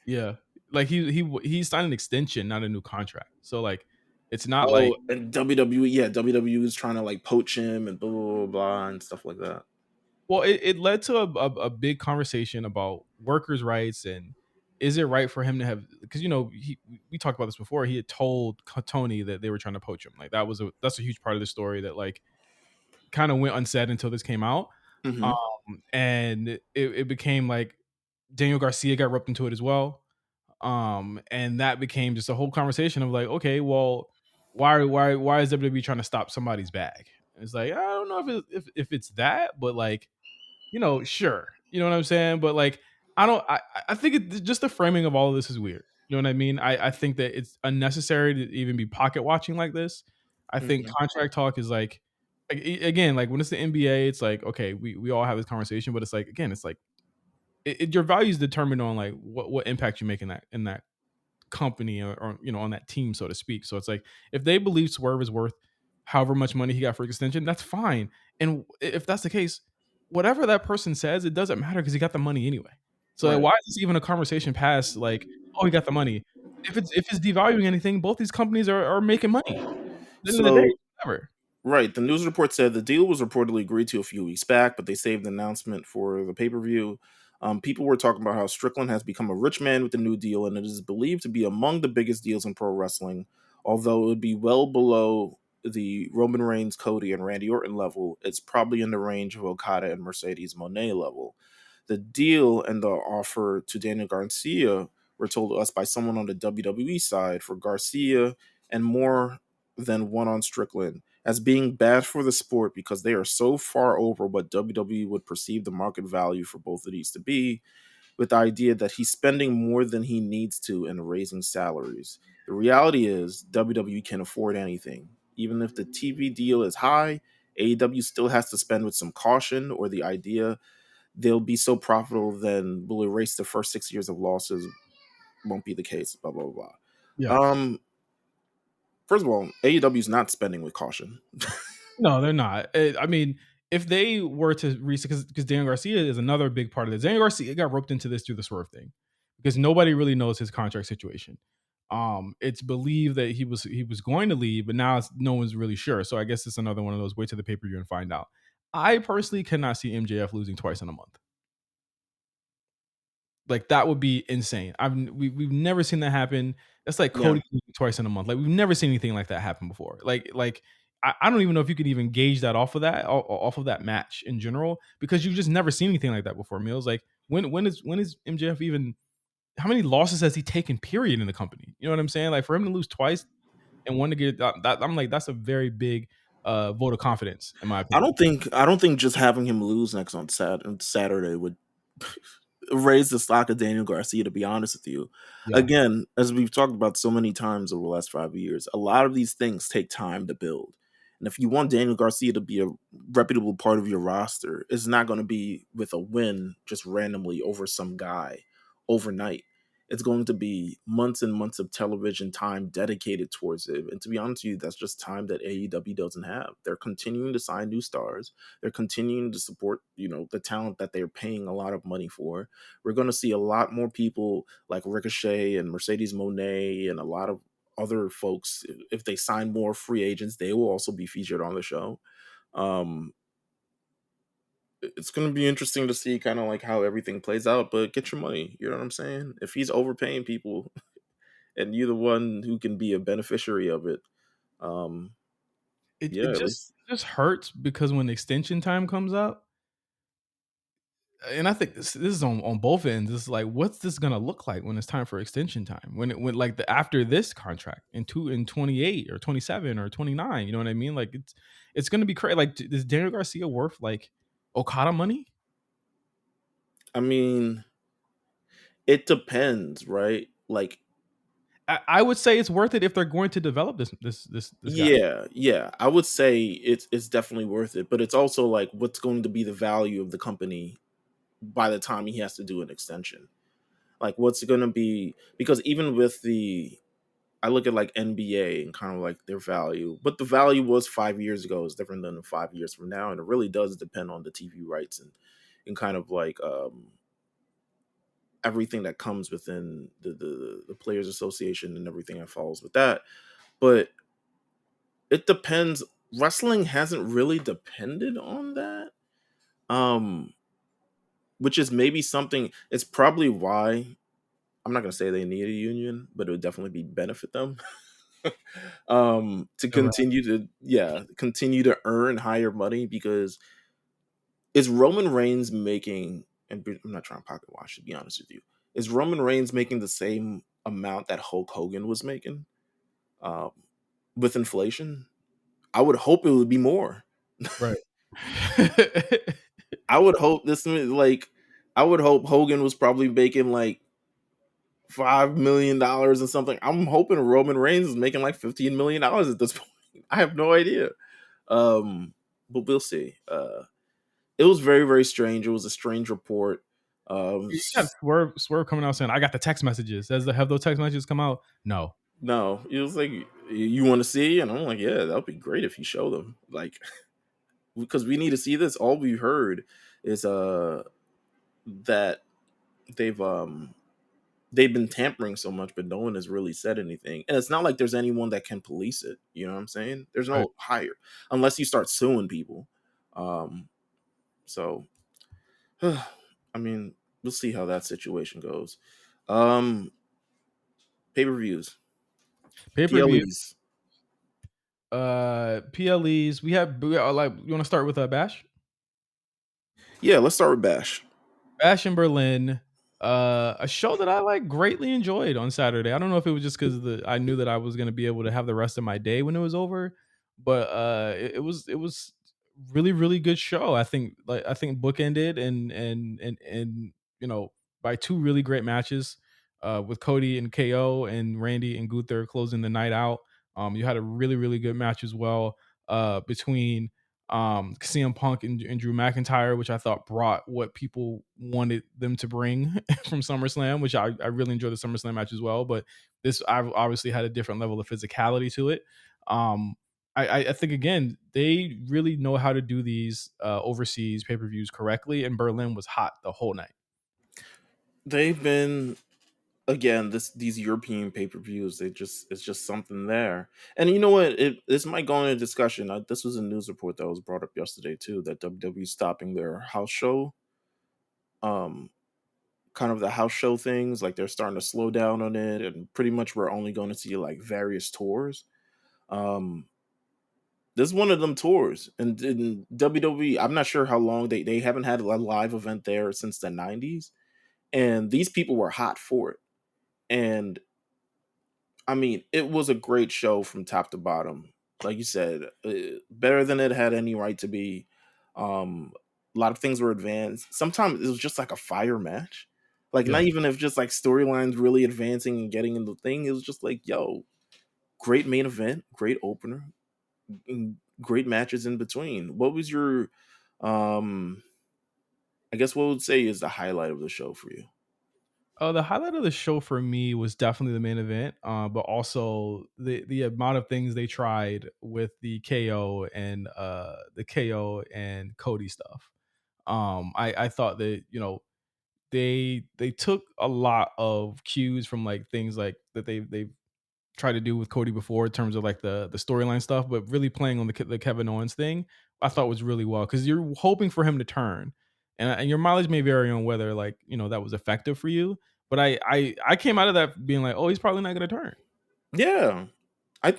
[SPEAKER 1] Yeah, like he signed an extension, not a new contract. So like, it's not like.
[SPEAKER 2] Oh, and WWE, yeah, WWE is trying to like poach him and blah blah blah, blah and stuff like that.
[SPEAKER 1] Well, it led to a big conversation about workers' rights and is it right for him to have, because we talked about this before. He had told Tony that they were trying to poach him. Like that's a huge part of the story that like kind of went unsaid until this came out.
[SPEAKER 2] Mm-hmm.
[SPEAKER 1] And it became like Daniel Garcia got roped into it as well. And that became just a whole conversation of like, okay, well, why is WWE trying to stop somebody's bag? And it's like, I don't know if it's that, but like, sure, you know what I'm saying. But like, I think just the framing of all of this is weird. You know what I mean? I think that it's unnecessary to even be pocket watching like this. I think
[SPEAKER 2] Mm-hmm.
[SPEAKER 1] contract talk is like again, like when it's the NBA, it's like, okay, we all have this conversation, but it's like, again, it's like your value is determined on like what impact you make in that company or on that team, so to speak. So it's like if they believe Swerve is worth however much money he got for extension, that's fine. And if that's the case, whatever that person says, it doesn't matter because he got the money anyway. So like,
[SPEAKER 2] Right.
[SPEAKER 1] why is this even a conversation past like, oh, he got the money? If it's devaluing anything, both these companies are making money. At the end of the day,
[SPEAKER 2] So
[SPEAKER 1] whatever.
[SPEAKER 2] Right. The news report said the deal was reportedly agreed to a few weeks back, but they saved the announcement for the pay per view. People were talking about how Strickland has become a rich man with the new deal, and it is believed to be among the biggest deals in pro wrestling. Although it would be well below the Roman Reigns, Cody, and Randy Orton level, it's probably in the range of Okada and Mercedes Moné level. The deal and the offer to Daniel Garcia were told to us by someone on the WWE side for Garcia and more than one on Strickland as being bad for the sport because they are so far over what WWE would perceive the market value for both of these to be, with the idea that he's spending more than he needs to and raising salaries. The reality is, WWE can afford anything. Even if the TV deal is high, AEW still has to spend with some caution, or the idea they'll be so profitable then will erase the first 6 years of losses won't be the case, blah, blah, blah.
[SPEAKER 1] Yeah.
[SPEAKER 2] First of all, AEW is not spending with caution.
[SPEAKER 1] No, they're not. I mean, if they were to because Daniel Garcia is another big part of this. Daniel Garcia got roped into this through the Swerve thing because nobody really knows his contract situation. It's believed that he was going to leave, but now no one's really sure. So I guess it's another one of those wait to the pay per view and find out. I personally cannot see MJF losing twice in a month. Like that would be insane. We've never seen that happen. That's like
[SPEAKER 2] Yeah.
[SPEAKER 1] Cody twice in a month. Like we've never seen anything like that happen before. Like I don't even know if you could even gauge that off of that match in general because you've just never seen anything like that before. Meals like when is MJF even? How many losses has he taken? Period in the company. You know what I'm saying? Like for him to lose twice and one to get that I'm like that's a very big vote of confidence in my opinion.
[SPEAKER 2] I don't think just having him lose next on Saturday would raise the stock of Daniel Garcia, to be honest with you.
[SPEAKER 1] Yeah.
[SPEAKER 2] Again, as we've talked about so many times over the last 5 years, a lot of these things take time to build. And if you want Daniel Garcia to be a reputable part of your roster, it's not going to be with a win just randomly over some guy overnight. It's going to be months and months of television time dedicated towards it. And to be honest with you, that's just time that AEW doesn't have. They're continuing to sign new stars. They're continuing to support, the talent that they're paying a lot of money for. We're going to see a lot more people like Ricochet and Mercedes Moné and a lot of other folks. If they sign more free agents, they will also be featured on the show. Um, it's going to be interesting to see kind of like how everything plays out, but get your money. You know what I'm saying? If he's overpaying people and you're the one who can be a beneficiary of it, um,
[SPEAKER 1] It
[SPEAKER 2] yeah,
[SPEAKER 1] it
[SPEAKER 2] at
[SPEAKER 1] just
[SPEAKER 2] least.
[SPEAKER 1] it just hurts because when extension time comes up, and I think this is on both ends. It's like, what's this gonna look like when it's time for extension time? When like the after this contract in 28 or 27 or 29, you know what I mean? Like it's gonna be crazy. Like, is Daniel Garcia worth like Okada money?
[SPEAKER 2] I mean, it depends, right? Like,
[SPEAKER 1] I would say it's worth it if they're going to develop this guy.
[SPEAKER 2] yeah, I would say it's definitely worth it, but it's also like what's going to be the value of the company by the time he has to do an extension. Like what's going to be, because even with the I look at like NBA and kind of like their value, but the value was 5 years ago is different than 5 years from now, and it really does depend on the TV rights and kind of like everything that comes within the players association and everything that follows with that. But it depends. Wrestling hasn't really depended on that. Um, which is maybe something, it's probably why I'm not gonna say they need a union, but it would definitely be benefit them. To
[SPEAKER 1] You're right.
[SPEAKER 2] continue to earn higher money, because is Roman Reigns making, and I'm not trying to pocket watch to be honest with you, is Roman Reigns making the same amount that Hulk Hogan was making um, with inflation? I would hope it would be more.
[SPEAKER 1] Right.
[SPEAKER 2] I would hope I would hope Hogan was probably making like $5 million or something. I'm hoping Roman Reigns is making like $15 million at this point. I have no idea. But we'll see. It was very, very strange. It was a strange report.
[SPEAKER 1] You got Swerve coming out saying, "I got the text messages." Have those text messages come out? No.
[SPEAKER 2] No, it was like, you want to see, and I'm like, yeah, that would be great if you show them, like, because we need to see this. All we heard is that they've they've been tampering so much, but no one has really said anything. And it's not like there's anyone that can police it. You know what I'm saying? There's
[SPEAKER 1] Right.
[SPEAKER 2] no hire unless you start suing people. Um, so, I mean, we'll see how that situation goes. Um, Pay per views,
[SPEAKER 1] Pay per view.
[SPEAKER 2] PLEs.
[SPEAKER 1] PLEs. Like, you want to start with Bash?
[SPEAKER 2] Yeah, let's start with Bash.
[SPEAKER 1] Bash in Berlin, a show that I like greatly enjoyed on Saturday. I don't know if it was just because I knew that I was going to be able to have the rest of my day when it was over, but it was really really good show. I think bookended and by two really great matches, with Cody and KO and Randy and Gunther closing the night out. You had a really really good match as well, between CM Punk and Drew McIntyre, which I thought brought what people wanted them to bring from SummerSlam, which I really enjoyed the SummerSlam match as well. But this I've obviously had a different level of physicality to it. Um, I think again they really know how to do these overseas pay per views correctly, and Berlin was hot the whole night.
[SPEAKER 2] They've been again these European pay per views. They just it's just something there. And you know what? This might go into discussion. This was a news report that was brought up yesterday too. That WWE stopping their house show. Um, Kind of the house show things. Like they're starting to slow down on it, and pretty much we're only going to see like various tours. Um, this is one of them tours, and in WWE, I'm not sure how long they haven't had a live event there since the '90s, and these people were hot for it. And I mean, it was a great show from top to bottom. Like you said, better than it had any right to be. A lot of things were advanced. Sometimes it was just like a fire match. Like not
[SPEAKER 1] Yeah.
[SPEAKER 2] even if just like storylines really advancing and getting in the thing. It was just like, yo, great main event, great opener, and great matches in between. What was your I guess what would say is the highlight of the show for you?
[SPEAKER 1] The highlight of the show for me was definitely the main event, but also the amount of things they tried with the KO and Cody stuff. I thought that they took a lot of cues from like things like that they've tried to do with Cody before in terms of like the storyline stuff, but really playing on the Kevin Owens thing, I thought was really well because you're hoping for him to turn, and your mileage may vary on whether like that was effective for you. But I came out of that being like, oh, he's probably not going to turn.
[SPEAKER 2] Yeah. I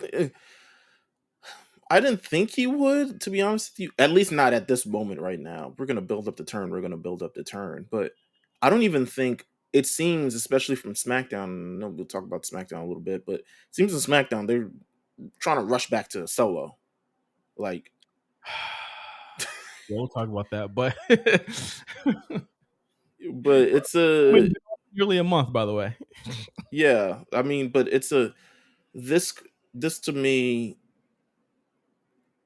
[SPEAKER 2] didn't think he would, to be honest with you. At least not at this moment right now. We're gonna build up the turn. We're gonna build up the turn. But I don't even think it seems, especially from SmackDown. I know we'll talk about SmackDown a little bit, but it seems in SmackDown they're trying to rush back to Solo. Like,
[SPEAKER 1] We'll talk about that, but
[SPEAKER 2] but it's a
[SPEAKER 1] been nearly a month, by the way.
[SPEAKER 2] yeah. I mean, but it's a this this to me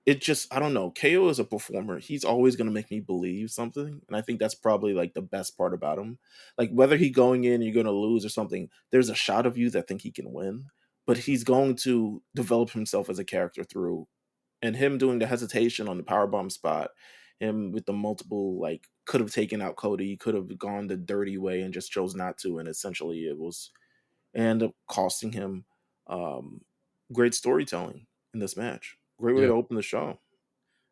[SPEAKER 2] it just I don't know. KO is a performer. He's always gonna make me believe something, and I think that's probably like the best part about him. Like whether he going in, you're gonna lose or something. There's a shot of you that think he can win, but he's going to develop himself as a character through, and him doing the hesitation on the powerbomb spot, him with the multiple like could have taken out Cody, could have gone the dirty way and just chose not to, and essentially it was end up costing him. Um, Great storytelling in this match. Great way
[SPEAKER 1] Yeah.
[SPEAKER 2] to open the show.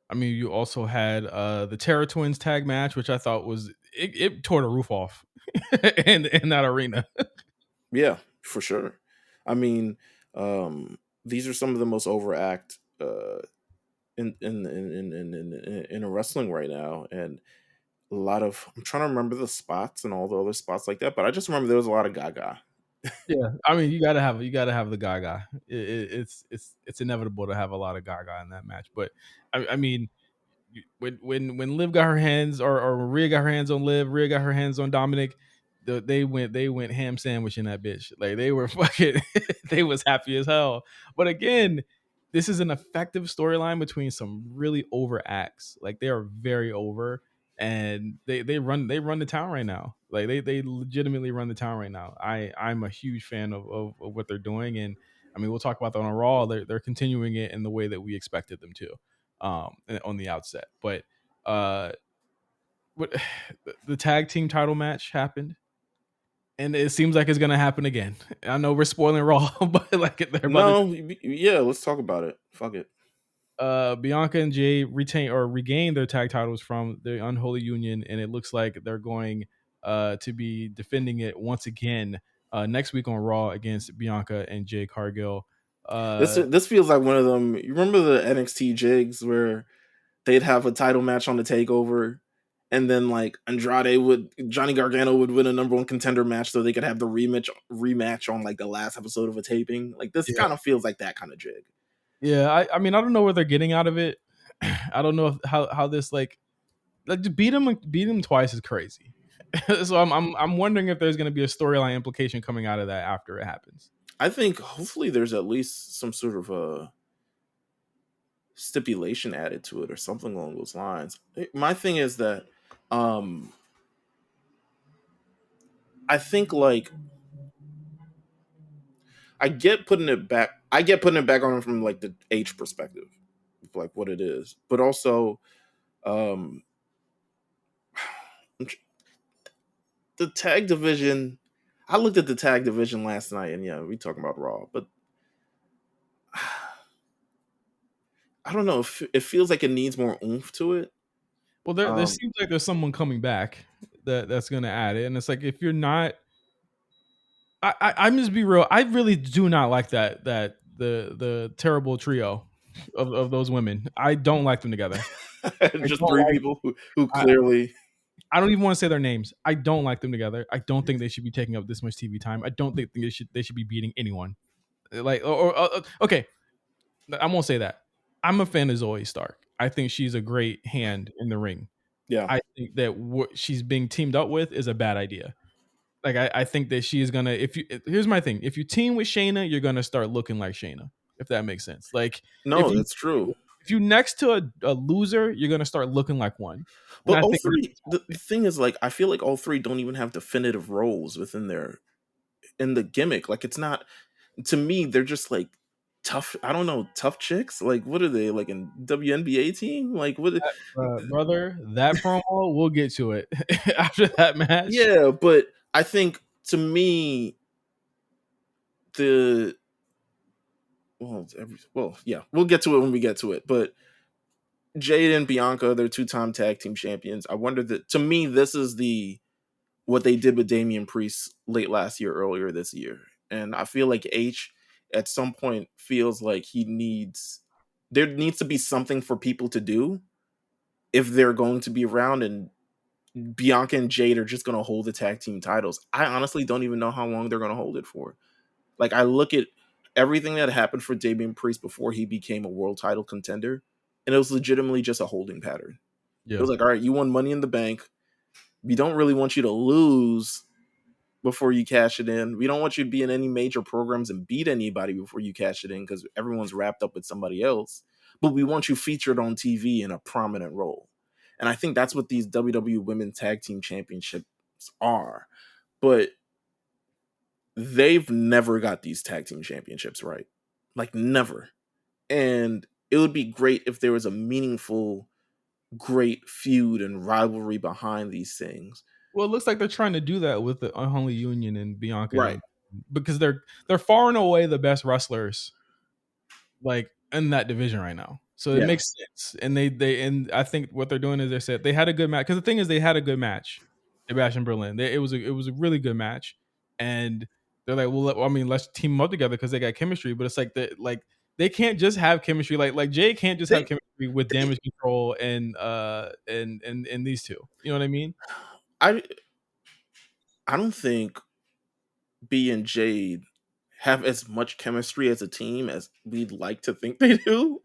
[SPEAKER 1] I mean, you also had the Terror Twins tag match, which I thought it tore the roof off in that arena.
[SPEAKER 2] Yeah, for sure. I mean, these are some of the most overact in a wrestling right now, and a lot of I'm trying to remember the spots and all the other spots like that, but I just remember there was a lot of Gaga.
[SPEAKER 1] Yeah, I mean, you gotta have the Gaga. It's inevitable to have a lot of Gaga in that match. But I mean, when Liv got her hands or when Rhea got her hands on Liv, Rhea got her hands on Dominic, they went ham sandwich in that bitch. Like they were fucking they was happy as hell. But again, this is an effective storyline between some really over acts. Like they are very over and they run the town right now. Like they legitimately run the town right now. I'm a huge fan of what they're doing, and I mean we'll talk about that on a Raw. They're continuing it in the way that we expected them to, on the outset. But uh, what the tag team title match happened, and it seems like it's gonna happen again. I know we're spoiling Raw, but like they're about to.
[SPEAKER 2] No, yeah, let's talk about it. Fuck it.
[SPEAKER 1] Bianca and Jay retain or regain their tag titles from the Unholy Union, and it looks like they're going to be defending it once again next week on Raw against Bianca and Jay Cargill.
[SPEAKER 2] This feels like one of them. You remember the NXT jigs where they'd have a title match on the takeover, and then like Johnny Gargano would win a number one contender match so they could have the rematch on like the last episode of a taping. Like this
[SPEAKER 1] Yeah,
[SPEAKER 2] kind of feels like that kind of jig.
[SPEAKER 1] yeah. I mean, I don't know what they're getting out of it. I don't know how this like to beat them twice is crazy. So I'm wondering if there's going to be a storyline implication coming out of that after it happens.
[SPEAKER 2] I think hopefully there's at least some sort of a stipulation added to it or something along those lines. My thing is that I think like I get putting it back on from like the H perspective, like what it is. But also um the tag division, I looked at the tag division last night and yeah, we talking about Raw, but I don't know, it feels like it needs more oomph to it.
[SPEAKER 1] Well, there
[SPEAKER 2] Um
[SPEAKER 1] seems like there's someone coming back that's going to add it, and it's like if you're not, I'm just be real. I really do not like the terrible trio of those women. I don't like them together. I
[SPEAKER 2] just
[SPEAKER 1] don't
[SPEAKER 2] three
[SPEAKER 1] like.
[SPEAKER 2] people who
[SPEAKER 1] I,
[SPEAKER 2] clearly
[SPEAKER 1] I don't even want to say their names. I don't like them together. I don't think they should be taking up this much TV time. I don't think they should be beating anyone. Like okay, I won't say that. I'm a fan of Zoe Stark. I think she's a great hand in the ring.
[SPEAKER 2] yeah.
[SPEAKER 1] I think that what she's being teamed up with is a bad idea. Like I think that she is gonna. If you here's my thing, if you team with Shayna, you're gonna start looking like Shayna. If that makes sense. Like if
[SPEAKER 2] No,
[SPEAKER 1] you
[SPEAKER 2] that's true.
[SPEAKER 1] if you next to a loser, you're gonna start looking like one. And
[SPEAKER 2] But
[SPEAKER 1] I
[SPEAKER 2] all
[SPEAKER 1] think
[SPEAKER 2] three, the thing is, like, I feel like all three don't even have definitive roles within their in the gimmick. Like, it's not to me. They're just like tough. I don't know, tough chicks. Like, what are they like in WNBA team? Like, what?
[SPEAKER 1] brother, that promo, we'll get to it after that match.
[SPEAKER 2] Yeah, but I think to me the yeah, we'll get to it when we get to it. But Jade and Bianca, they're two-time tag team champions. I wonder that to me, this is the what they did with Damian Priest late last year, earlier this year. And I feel like H at some point feels like there needs to be something for people to do if they're going to be around, and Bianca and Jade are just going to hold the tag team titles. I honestly don't even know how long they're going to hold it for. Like I look at everything that happened for Damian Priest before he became a world title contender, and it was legitimately just a holding pattern. It
[SPEAKER 1] Yeah.
[SPEAKER 2] was like, all right, you won Money in the Bank. We don't really want you to lose before you cash it in. We don't want you to be in any major programs and beat anybody before you cash it in because everyone's wrapped up with somebody else. But we want you featured on TV in a prominent role. And I think that's what these WWE Women's Tag Team Championships are. But they've never got these tag team championships right. Like never. And it would be great if there was a meaningful, great feud and rivalry behind these things.
[SPEAKER 1] Well, it looks like they're trying to do that with the Unholy Union and Bianca
[SPEAKER 2] Right.
[SPEAKER 1] and because they're far and away the best wrestlers like in that division right now. So it
[SPEAKER 2] Yeah.
[SPEAKER 1] makes sense. And and I think what they're doing is they said they had a good match because the thing is they had a good match at Bash in Berlin. It was a really good match, and they're like, well, I mean, let's team them up together because they got chemistry. But it's like they can't just have chemistry. Like Jay can't just have
[SPEAKER 2] They,
[SPEAKER 1] chemistry with
[SPEAKER 2] they
[SPEAKER 1] Damage Control and these two. You know what I mean?
[SPEAKER 2] I I don't think B and Jade have as much chemistry as a team as we'd like to think they do.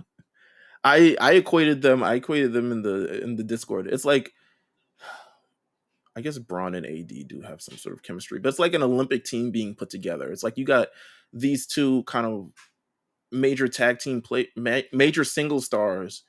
[SPEAKER 2] I equated them in the Discord. It's like I guess Braun and AD do have some sort of chemistry, but it's like an Olympic team being put together. It's like you got these two kind of major tag team major single stars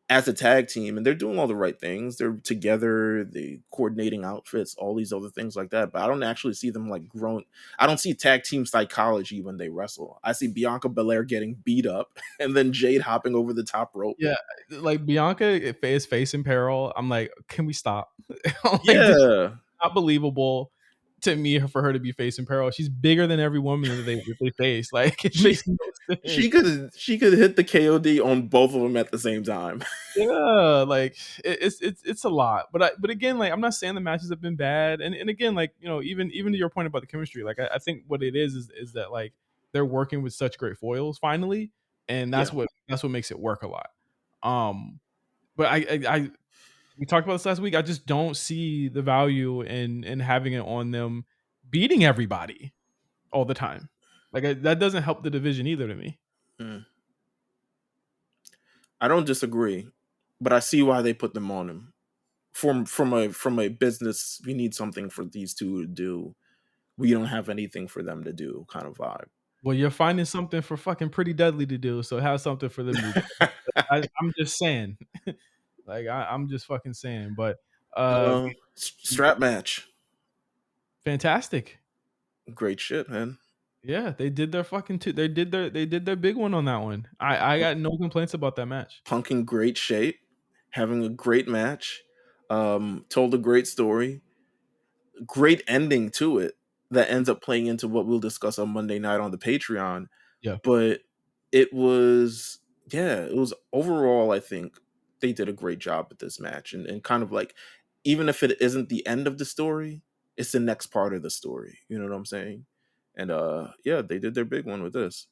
[SPEAKER 2] as a tag team, and they're doing all the right things. They're together, they coordinating outfits, all these other things like that. But I don't actually see them like grown. I don't see tag team psychology when they wrestle. I see Bianca Belair getting beat up, and then Jade hopping over the top rope.
[SPEAKER 1] Yeah, like Bianca is face in peril. I'm like, can we stop? Like, this is
[SPEAKER 2] Yeah,
[SPEAKER 1] not believable. to me for her to be facing peril. She's bigger than every woman that they face. Like it
[SPEAKER 2] She
[SPEAKER 1] makes no
[SPEAKER 2] she
[SPEAKER 1] sense.
[SPEAKER 2] could hit the KOD on both of them at the same time.
[SPEAKER 1] Yeah, like it's a lot. But again, like I'm not saying the matches have been bad. And again, like even to your point about the chemistry, like I think what it is that like they're working with such great foils finally, and
[SPEAKER 2] Yeah.
[SPEAKER 1] that's what makes it work a lot. Um, but I we talked about this last week. I just don't see the value in having it on them beating everybody all the time. Like that doesn't help the division either to me.
[SPEAKER 2] Mm. I don't disagree, but I see why they put them on him. From a business, we need something for these two to do. We don't have anything for them to do kind of vibe.
[SPEAKER 1] Well, you're finding something for fucking Pretty Deadly to do, so have something for them to do. I'm just saying, like I'm just fucking saying, but
[SPEAKER 2] Strap match.
[SPEAKER 1] fantastic.
[SPEAKER 2] Great shit, man.
[SPEAKER 1] Yeah, they did their fucking they did their big one on that one. I got no complaints about that match.
[SPEAKER 2] Punk in great shape, having a great match, told a great story, great ending to it that ends up playing into what we'll discuss on Monday night on the Patreon.
[SPEAKER 1] Yeah,
[SPEAKER 2] But it was, yeah, it was overall, I think they did a great job with this match. And kind of like, even if it isn't the end of the story, it's the next part of the story. You know what I'm saying? And yeah, they did their big one with this.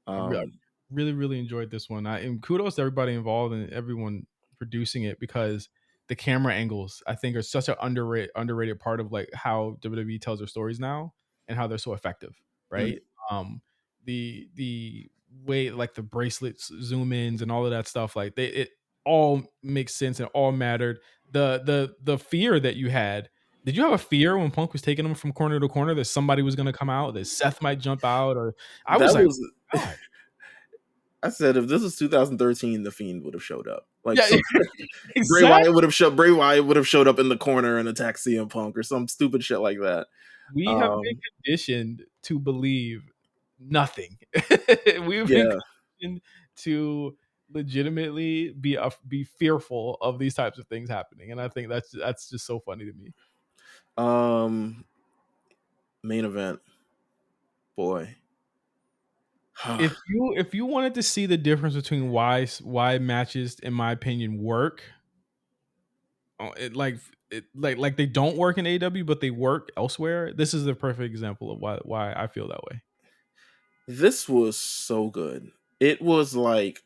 [SPEAKER 1] I
[SPEAKER 2] Um,
[SPEAKER 1] really really enjoyed this one. And kudos to everybody involved and everyone producing it because the camera angles I think are such an underrated part of like how WWE tells their stories now and how they're so effective,
[SPEAKER 2] mm,
[SPEAKER 1] right? Um, the way like the bracelets zoom ins and all of that stuff, like it all makes sense and all mattered. The fear that you had. Did you have a fear when Punk was taking him from corner to corner that somebody was going to come out, that Seth might jump out, or I was
[SPEAKER 2] that
[SPEAKER 1] like,
[SPEAKER 2] was,
[SPEAKER 1] oh God.
[SPEAKER 2] I said, if this was 2013, the Fiend would have showed up. Like,
[SPEAKER 1] Yeah,
[SPEAKER 2] some
[SPEAKER 1] exactly.
[SPEAKER 2] Bray Wyatt would have showed up in the corner and attacked CM Punk or some stupid shit like that.
[SPEAKER 1] We have been
[SPEAKER 2] Um,
[SPEAKER 1] conditioned to believe nothing. We've been
[SPEAKER 2] yeah.
[SPEAKER 1] conditioned to legitimately be fearful of these types of things happening, and I think that's just so funny to me.
[SPEAKER 2] Um, main event, boy.
[SPEAKER 1] If you wanted to see the difference between why matches, in my opinion, work, like they don't work in AEW, but they work elsewhere. This is the perfect example of why I feel that way.
[SPEAKER 2] This was so good. It was like,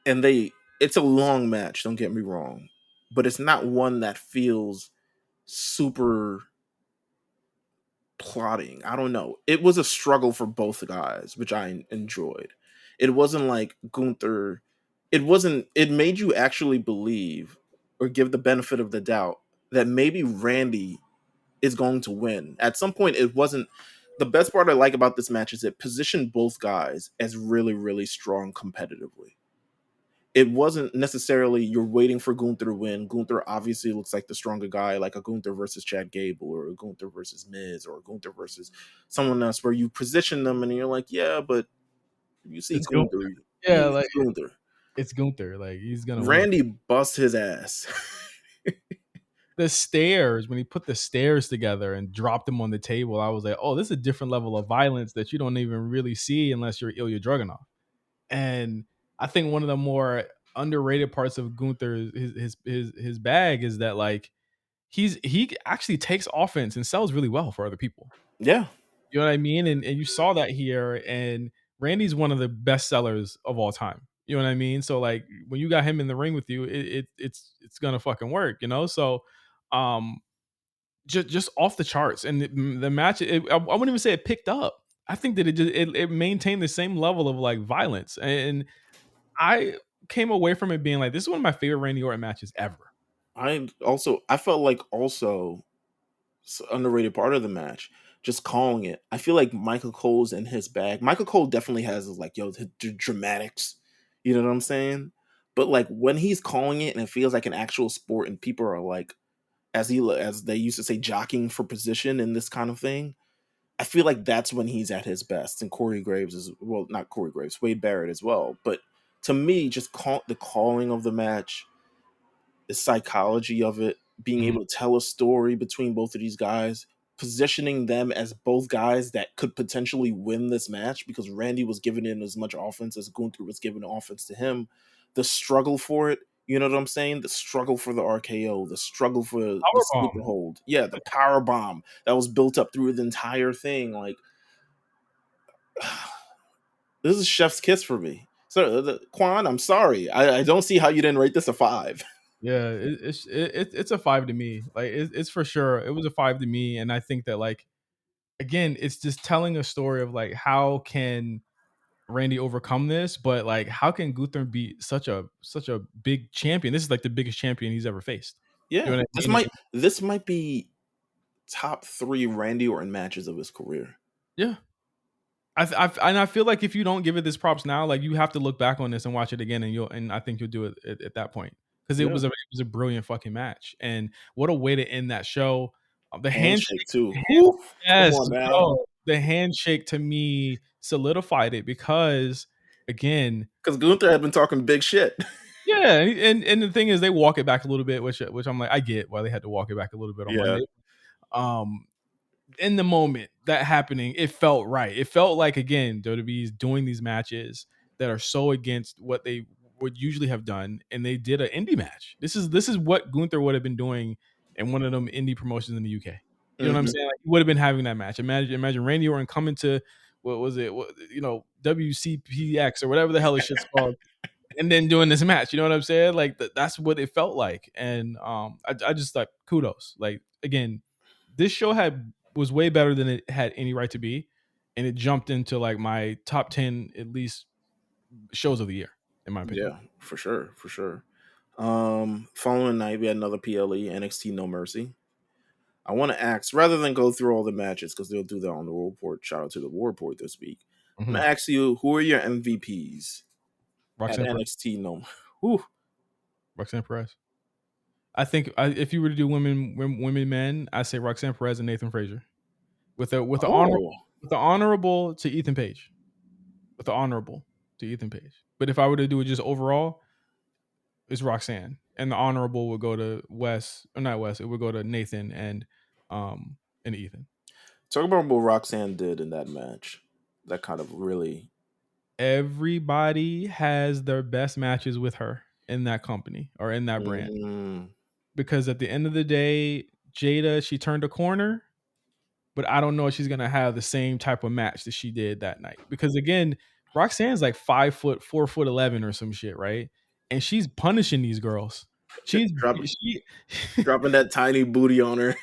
[SPEAKER 2] and it's a long match, don't get me wrong, but it's not one that feels super plotting. I don't know. It was a struggle for both guys, which I enjoyed. It wasn't like Gunther. It made you actually believe or give the benefit of the doubt that maybe Randy is going to win. At some point, it wasn't. The best part I like about this match is it positioned both guys as really, really strong competitively. It wasn't necessarily you're waiting for Gunther to win. Gunther obviously looks like the stronger guy, like a Gunther versus Chad Gable or a Gunther versus Miz or a Gunther versus someone else, where you position them and you're like, yeah, but you see
[SPEAKER 1] It's Gunther.
[SPEAKER 2] Gunther,
[SPEAKER 1] Yeah, like
[SPEAKER 2] he's Gunther.
[SPEAKER 1] it's Gunther. Like he's gonna win.
[SPEAKER 2] Randy bust his ass.
[SPEAKER 1] The stairs, when he put the stairs together and dropped them on the table, I was like, oh, this is a different level of violence that you don't even really see unless you're Ilya Dragunov. And I think one of the more underrated parts of Gunther, his bag, is that like he actually takes offense and sells really well for other people.
[SPEAKER 2] Yeah,
[SPEAKER 1] You know what I mean? And you saw that here. And Randy's one of the best sellers of all time. You know what I mean? So like when you got him in the ring with you, it's gonna fucking work. So um just off the charts. And the match, I wouldn't even say it picked up. I think that it maintained the same level of like violence. And I came away from it being like, this is one of my favorite Randy Orton matches ever.
[SPEAKER 2] I felt like also underrated part of the match. Just calling it. I feel like Michael Cole's in his bag. Michael Cole definitely has his like, yo, the dramatics. You know what I'm saying? But like when he's calling it and it feels like an actual sport and people are like, as they used to say, jockeying for position in this kind of thing. I feel like that's when he's at his best. And Corey Graves is, well, not Corey Graves, Wade Barrett as well. But to me, just the calling of the match, the psychology of it, being
[SPEAKER 1] Mhm.
[SPEAKER 2] able to tell a story between both of these guys, positioning them as both guys that could potentially win this match because Randy was giving in as much offense as Gunther was giving offense to him. The struggle for it, you know what I'm saying? The struggle for the RKO, the struggle for the
[SPEAKER 1] Power
[SPEAKER 2] sleeper
[SPEAKER 1] bomb.
[SPEAKER 2] hold. Yeah, the power bomb that was built up through the entire thing. Like, this is chef's kiss for me. So, Quan, I'm sorry. I don't see how you didn't rate this a 5.
[SPEAKER 1] Yeah, it's a 5 to me. Like it's for sure. It was a 5 to me, and I think that like again, it's just telling a story of like how can Randy overcome this, but like how can Gunther be such a big champion? This is like the biggest champion he's ever faced. You
[SPEAKER 2] Yeah,
[SPEAKER 1] know what I
[SPEAKER 2] this
[SPEAKER 1] mean?
[SPEAKER 2] might this might be top 3 Randy Orton matches of his career.
[SPEAKER 1] Yeah. And I feel like if you don't give it this props now, like you have to look back on this and watch it again, and I think you'll do it at that point because
[SPEAKER 2] Yeah.
[SPEAKER 1] it was a brilliant fucking match, and what a way to end that show. The
[SPEAKER 2] Handshake
[SPEAKER 1] handshake,
[SPEAKER 2] too. Whew, come
[SPEAKER 1] yes,
[SPEAKER 2] on now.
[SPEAKER 1] bro. The handshake to me solidified it because again,
[SPEAKER 2] Because Gunther had been talking big shit.
[SPEAKER 1] yeah, and the thing is, they walk it back a little bit, which I'm like, I get why they had to walk it back a little bit on
[SPEAKER 2] Yeah.
[SPEAKER 1] Monday. Um, in the moment that happening, it felt right. It felt like again, WWE's doing these matches that are so against what they would usually have done, and they did an indie match. This is what Gunther would have been doing in one of them indie promotions in the UK. You know what I'm
[SPEAKER 2] Mhm.
[SPEAKER 1] saying? Like, he would have been having that match. Imagine Randy Orton coming to what was it? What, WCPX or whatever the hell this shit's called, and then doing this match. You know what I'm saying? Like that's what it felt like, and I just like kudos. Like again, this show was way better than it had any right to be, and it jumped into like my top 10 at least shows of the year, in my opinion.
[SPEAKER 2] Yeah, for sure, for sure. Following night, we had another PLE, NXT No Mercy. I want to ask, rather than go through all the matches, because they'll do that on the War Report, shout out to the War Report this week. I'm
[SPEAKER 1] Mhm.
[SPEAKER 2] going to ask you, who are your MVPs at
[SPEAKER 1] Roxanne Perez.
[SPEAKER 2] NXT No? Whew.
[SPEAKER 1] Roxanne Perez. I think if you were to do women, men, I say Roxanne Perez and Nathan Frazier
[SPEAKER 2] Oh,
[SPEAKER 1] with the honorable to Ethan Page, with the honorable to Ethan Page. But if I were to do it just overall, it's Roxanne, and the honorable would go to Wes, or not Wes. It would go to Nathan and Ethan.
[SPEAKER 2] talk about what Roxanne did in that match. That kind of really.
[SPEAKER 1] Everybody has their best matches with her in that company or in that brand,
[SPEAKER 2] Mm,
[SPEAKER 1] because at the end of the day, Jada, she turned a corner, but I don't know if she's gonna have the same type of match that she did that night. Because again, Roxanne's like 5 foot, 4 foot 11 or some shit, right? And she's punishing these girls. She's
[SPEAKER 2] dropping,
[SPEAKER 1] she
[SPEAKER 2] dropping that tiny booty on her.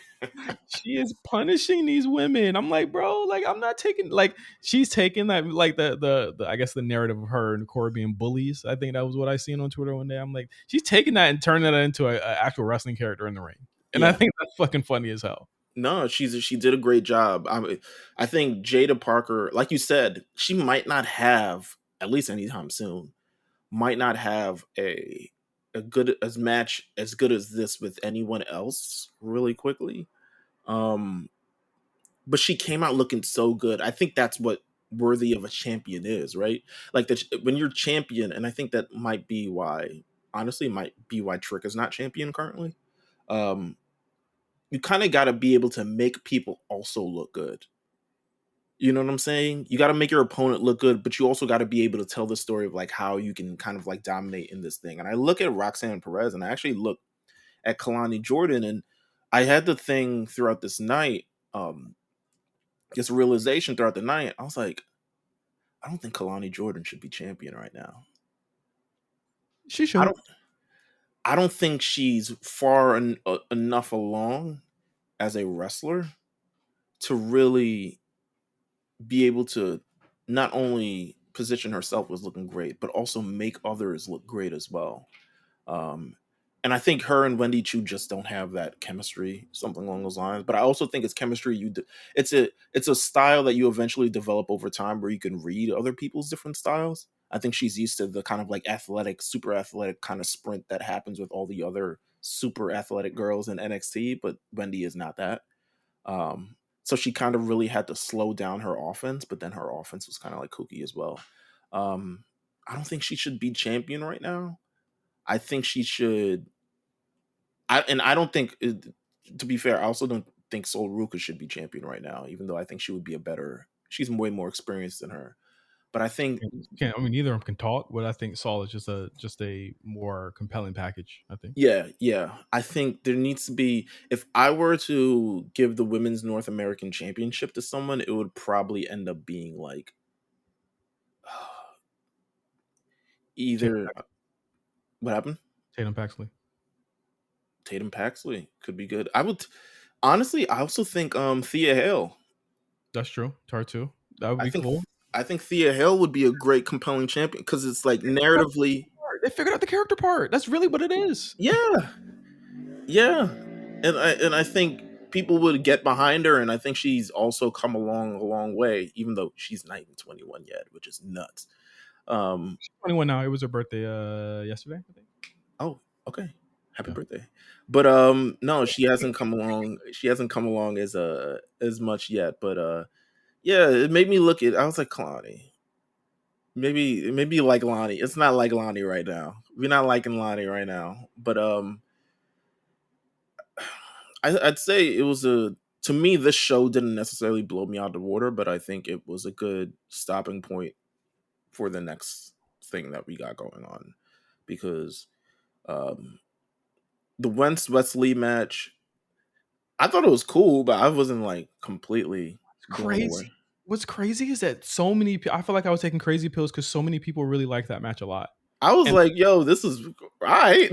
[SPEAKER 1] she is punishing these women. I'm like, bro, like I'm not taking like she's taking that like the I guess the narrative of her and Corey being bullies. I think that was what I seen on Twitter one day. I'm like, she's taking that and turning that into a actual wrestling character in the ring. And I
[SPEAKER 2] Yeah.
[SPEAKER 1] think that's fucking funny as hell.
[SPEAKER 2] No, she did a great job. I think Jada Parker, like you said, she might not have, at least anytime soon, might not have a good as match as good as this with anyone else really quickly. Um, but she came out looking so good. I think that's what worthy of a champion is, right? Like that when you're champion, and I think that might be why, honestly, might be why Trick is not champion currently. Um, you kind of got to be able to make people also look good. You know what I'm saying? You got to make your opponent look good, but you also got to be able to tell the story of like how you can kind of like dominate in this thing. And I look at Roxanne Perez, and I actually look at Kalani Jordan, and I had the thing throughout this night, this realization throughout the night. I was like, I don't think Kalani Jordan should be champion right now.
[SPEAKER 1] She
[SPEAKER 2] I
[SPEAKER 1] should.
[SPEAKER 2] don't. I don't think she's far enough along as a wrestler to really be able to not only position herself as looking great, but also make others look great as well. Um, and I think her and Wendy Chu just don't have that chemistry, something along those lines. But I also think it's chemistry it's a style that you eventually develop over time where you can read other people's different styles. I think she's used to the kind of like athletic, super athletic kind of sprint that happens with all the other super athletic girls in NXT, but Wendy is not that. So she kind of really had to slow down her offense, but then her offense was kind of like kooky as well. Um, I don't think she should be champion right now. I think she should. I don't think. To be fair, I also don't think Sol Ruka should be champion right now, even though I think she would be a better. She's way more experienced than her. But I think,
[SPEAKER 1] Can't, I mean, neither of them can talk, but I think Saul is just a more compelling package. I think.
[SPEAKER 2] yeah, I think there needs to be. If I were to give the women's North American Championship to someone, it would probably end up being like
[SPEAKER 1] Tatum,
[SPEAKER 2] either what happened.
[SPEAKER 1] Tatum Paxley.
[SPEAKER 2] Tatum Paxley could be good. I would honestly. I also think Thea Hale.
[SPEAKER 1] That's true. Tar too. That would
[SPEAKER 2] I
[SPEAKER 1] be
[SPEAKER 2] think
[SPEAKER 1] cool.
[SPEAKER 2] I think Thea Hale would be a great compelling champion because it's like narratively.
[SPEAKER 1] They figured out the character part. That's really what it is.
[SPEAKER 2] Yeah, yeah, and I think people would get behind her, and I think she's also come along a long way, even though she's not even 21 yet, which is nuts.
[SPEAKER 1] 21 now. It was her birthday yesterday, I think.
[SPEAKER 2] Oh, okay. Happy
[SPEAKER 1] Yeah.
[SPEAKER 2] birthday. But no, she hasn't come along. She hasn't come along as much yet. But yeah, it made me look at. I was like, Lonnie. Maybe you like Lonnie. It's not like Lonnie right now. We're not liking Lonnie right now. But I'd say it was a. To me, this show didn't necessarily blow me out of the water, but I think it was a good stopping point for the next thing that we got going on, because um, the Wentz Wesley match, I thought it was cool, but I wasn't like completely
[SPEAKER 1] It's
[SPEAKER 2] blown
[SPEAKER 1] crazy.
[SPEAKER 2] away.
[SPEAKER 1] What's crazy is that so many people, I feel like I was taking crazy pills because so many people really like that match a lot.
[SPEAKER 2] I was
[SPEAKER 1] And
[SPEAKER 2] like, yo, this is right.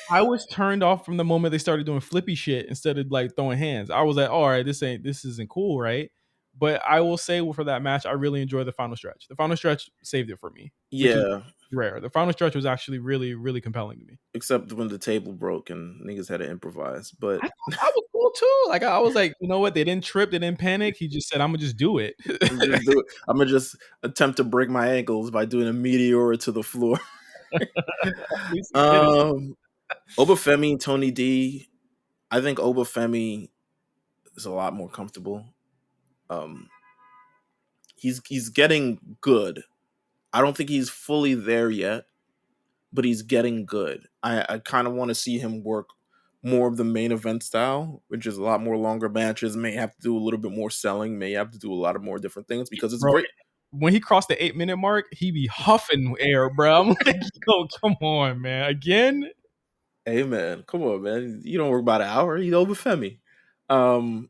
[SPEAKER 1] I was turned off from the moment they started doing flippy shit instead of like throwing hands. I was like, all right, this isn't cool, right? But I will say for that match, I really enjoyed the final stretch. The final stretch saved it for me, which is
[SPEAKER 2] Yeah,
[SPEAKER 1] rare. The final stretch was actually really, really compelling to me.
[SPEAKER 2] except when the table broke and niggas had to improvise. But
[SPEAKER 1] I thought that was cool too. Like I was like, you know what? They didn't trip, they didn't panic. He just said, "I'm gonna just do it."
[SPEAKER 2] just do it. I'm gonna just attempt to break my ankles by doing a meteor to the floor.
[SPEAKER 1] At least he did it.
[SPEAKER 2] um, Obafemi, Tony D. I think Obafemi is a lot more comfortable. Um, he's getting good. I don't think he's fully there yet, but he's getting good. I kind of want to see him work more of the main event style, which is a lot more longer matches, may have to do a little bit more selling, may have to do a lot of more different things because it's
[SPEAKER 1] Bro,
[SPEAKER 2] great.
[SPEAKER 1] when he crossed the 8-minute mark, he be huffing air, bro. I'm like, yo, come on, man. Again?
[SPEAKER 2] Hey man, come on, man. You don't work about an hour, you over Femi. Um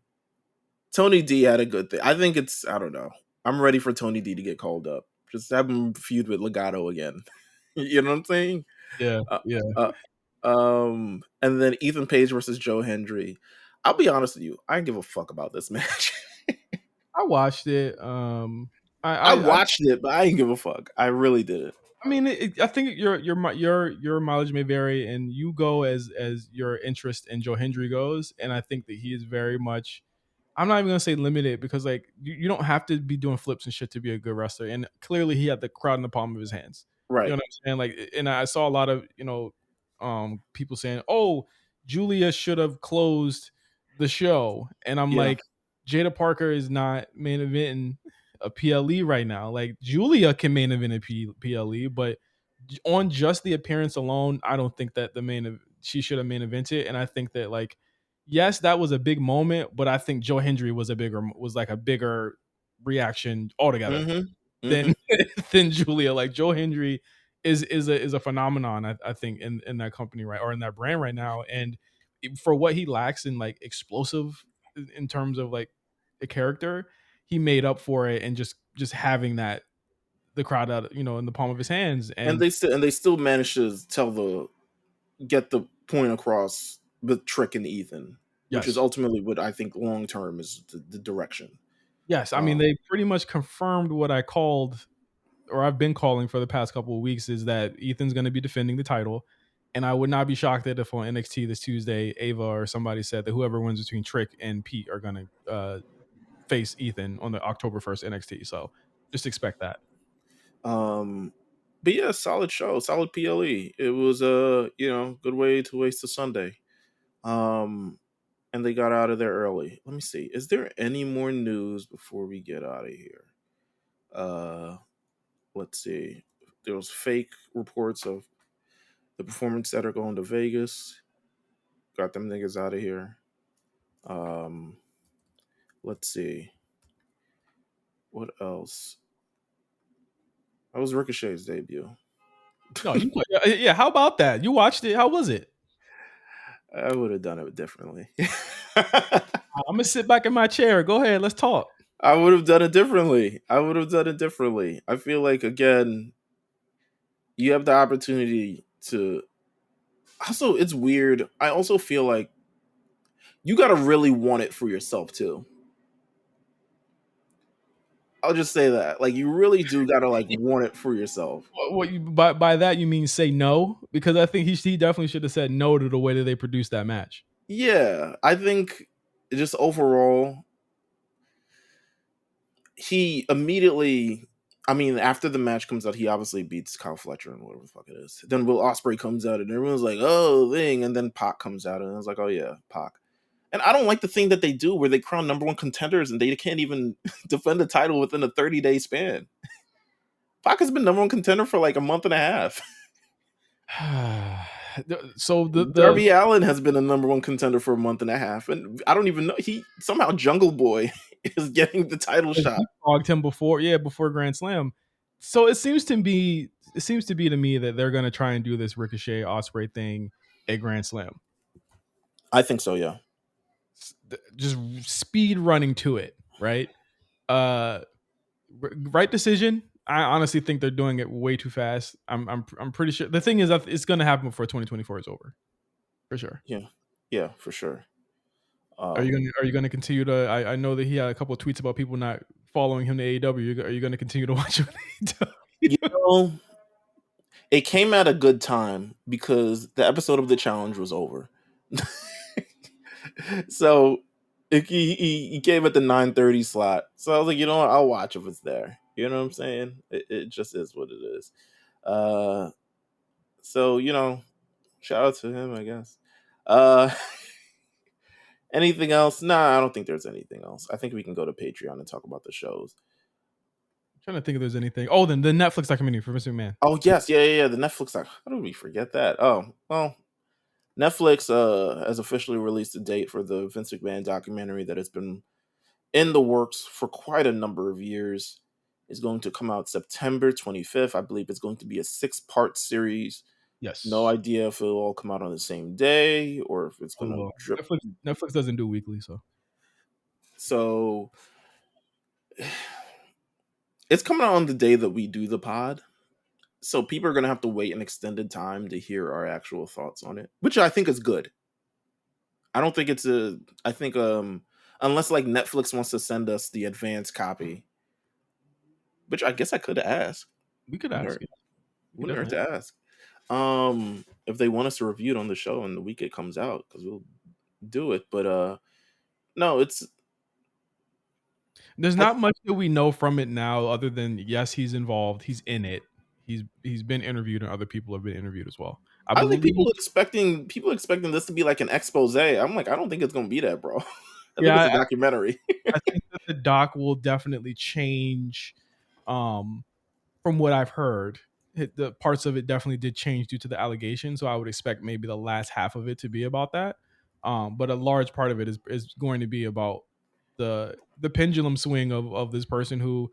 [SPEAKER 2] Tony D had a good thing. I think it's I don't know. I'm ready for Tony D to get called up. Just have him feud with Legato again. You know what I'm saying?
[SPEAKER 1] Yeah,
[SPEAKER 2] Uh,
[SPEAKER 1] yeah.
[SPEAKER 2] uh, and then Ethan Page versus Joe Hendry. I'll be honest with you, I didn't give a fuck about this match.
[SPEAKER 1] I watched it.
[SPEAKER 2] I watched it, but I didn't give a fuck. I really did.
[SPEAKER 1] I mean, I think your mileage may vary, and you go as your interest in Joe Hendry goes, and I think that he is very much. I'm not even gonna say limited because like you don't have to be doing flips and shit to be a good wrestler, and clearly he had the crowd in the palm of his hands. You know
[SPEAKER 2] Right.
[SPEAKER 1] what I'm saying? Like, and I saw a lot of people saying, "Oh, Julia should have closed the show," and I'm
[SPEAKER 2] Yeah.
[SPEAKER 1] like, Jada Parker is not main eventing a PLE right now. Like Julia can main event a PLE, but on just the appearance alone, I don't think that she should have main evented. And I think that like, yes, that was a big moment, but I think Joe Hendry was like a bigger reaction altogether
[SPEAKER 2] Mm-hmm. Mm-hmm.
[SPEAKER 1] than than Julia. Like Joe Hendry is a phenomenon. I think in that company right or in that brand right now, and for what he lacks in like explosive in terms of like a character, he made up for it and just having that the crowd out in the palm of his hands.
[SPEAKER 2] And
[SPEAKER 1] And
[SPEAKER 2] they still managed to get the point across with Trick and Ethan, which is
[SPEAKER 1] yes,
[SPEAKER 2] ultimately what I think long term is the direction.
[SPEAKER 1] yes, I mean
[SPEAKER 2] Um,
[SPEAKER 1] they pretty much confirmed what I called or I've been calling for the past couple of weeks is that Ethan's going to be defending the title. And I would not be shocked that if on NXT this Tuesday, Ava or somebody said that whoever wins between Trick and Pete are going to face Ethan on the October 1st NXT. So just expect that.
[SPEAKER 2] um, but yeah, solid show, solid PLE. It was a good way to waste a Sunday. Um, and they got out of there early. Let me see. Is there any more news before we get out of here? Uh, let's see. There was fake reports of the performance center going to Vegas. Got them niggas out of here. Um, Let's see. What else? That was Ricochet's debut.
[SPEAKER 1] No, yeah. How about that? You watched it. How was it?
[SPEAKER 2] I would have done it differently.
[SPEAKER 1] I'm gonna sit back in my chair. Go ahead. Let's talk.
[SPEAKER 2] I would have done it differently. I would have done it differently. I feel like, again, you have the opportunity to. Also, it's weird. I also feel like you got to really want it for yourself too. I'll just say that. Like, you really do got to like want it for yourself.
[SPEAKER 1] What you, by that you mean say no? Because I think he definitely should have said no to the way that they produced that match.
[SPEAKER 2] Yeah, I think just overall, he immediately. I mean, after the match comes out, he obviously beats Kyle Fletcher and whatever the fuck it is. Then Will Ospreay comes out, and everyone's like, "Oh, thing," and then Pac comes out, and I was like, "Oh yeah, Pac." And I don't like the thing that they do where they crown number one contenders and they can't even defend the title within a 30-day span. Pac has been number one contender for like a month and a half.
[SPEAKER 1] So the
[SPEAKER 2] Darby Allin has been a number one contender for a month and a half, and I don't even know he somehow Jungle Boy is getting the title shot.
[SPEAKER 1] Dogged him before Grand Slam. So it seems to be to me that they're gonna try and do this Ricochet Ospreay thing at Grand Slam.
[SPEAKER 2] I think so, yeah.
[SPEAKER 1] Just speed running to it, right? Right decision. I honestly think they're doing it way too fast. I'm pretty sure. The thing is that it's going to happen before 2024 is over, for sure.
[SPEAKER 2] Yeah, for sure.
[SPEAKER 1] Are you gonna continue to? I know that he had a couple of tweets about people not following him to AEW. Are you going to continue to watch him at AEW?
[SPEAKER 2] You know, it came at a good time because the episode of the challenge was over. So he came at the 9:30 slot. So I was like, you know what? I'll watch if it's there. You know what I'm saying? It just is what it is. So, shout out to him, I guess. Anything else? Nah, I don't think there's anything else. I think we can go to Patreon and talk about the shows.
[SPEAKER 1] I'm trying to think if there's anything. Oh, then the Netflix documentary for Mr. McMahon.
[SPEAKER 2] Oh, yes. Yeah. The Netflix. How did we forget that? Oh, well, Netflix has officially released a date for the Vince McMahon documentary that has been in the works for quite a number of years. It's going to come out September 25th. I believe it's going to be a 6-part series.
[SPEAKER 1] Yes.
[SPEAKER 2] No idea if it'll all come out on the same day or if it's going to drip.
[SPEAKER 1] Netflix doesn't do weekly,
[SPEAKER 2] So it's coming out on the day that we do the pod. So people are going to have to wait an extended time to hear our actual thoughts on it, which I think is good. I don't think it's I think unless like Netflix wants to send us the advanced copy, which I guess I could ask.
[SPEAKER 1] We could ask.
[SPEAKER 2] Wouldn't hurt to ask. If they want us to review it on the show in the week it comes out, because we'll do it. But no,
[SPEAKER 1] there's not much that we know from it now, other than yes, he's involved, he's in it, he's been interviewed, and other people have been interviewed as well.
[SPEAKER 2] I think people expecting this to be like an expose. I'm like, I don't think it's gonna be that, bro. I think it's a documentary.
[SPEAKER 1] I think that the doc will definitely change. From what I've heard, the parts of it definitely did change due to the allegation. So I would expect maybe the last half of it to be about that. But a large part of it is going to be about the pendulum swing of this person who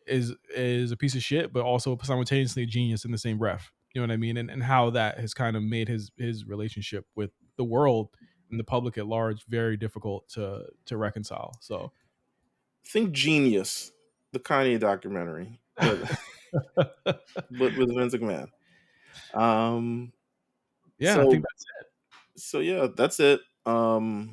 [SPEAKER 1] is a piece of shit, but also simultaneously a genius in the same breath. You know what I mean? And how that has kind of made his relationship with the world and the public at large very difficult to reconcile. So
[SPEAKER 2] think Genius, the Kanye documentary, but with Vince McMahon.
[SPEAKER 1] Yeah, I think that's it.
[SPEAKER 2] So yeah, that's it. I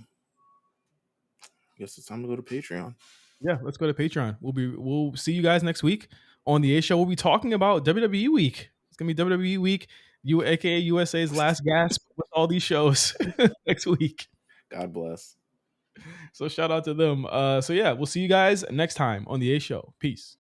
[SPEAKER 2] guess it's time to go to Patreon.
[SPEAKER 1] Yeah, let's go to Patreon. We'll see you guys next week on the A Show. We'll be talking about WWE Week. It's gonna be WWE Week, aka USA's last gasp with all these shows next week.
[SPEAKER 2] God bless.
[SPEAKER 1] So shout out to them. So yeah, we'll see you guys next time on the A Show. Peace.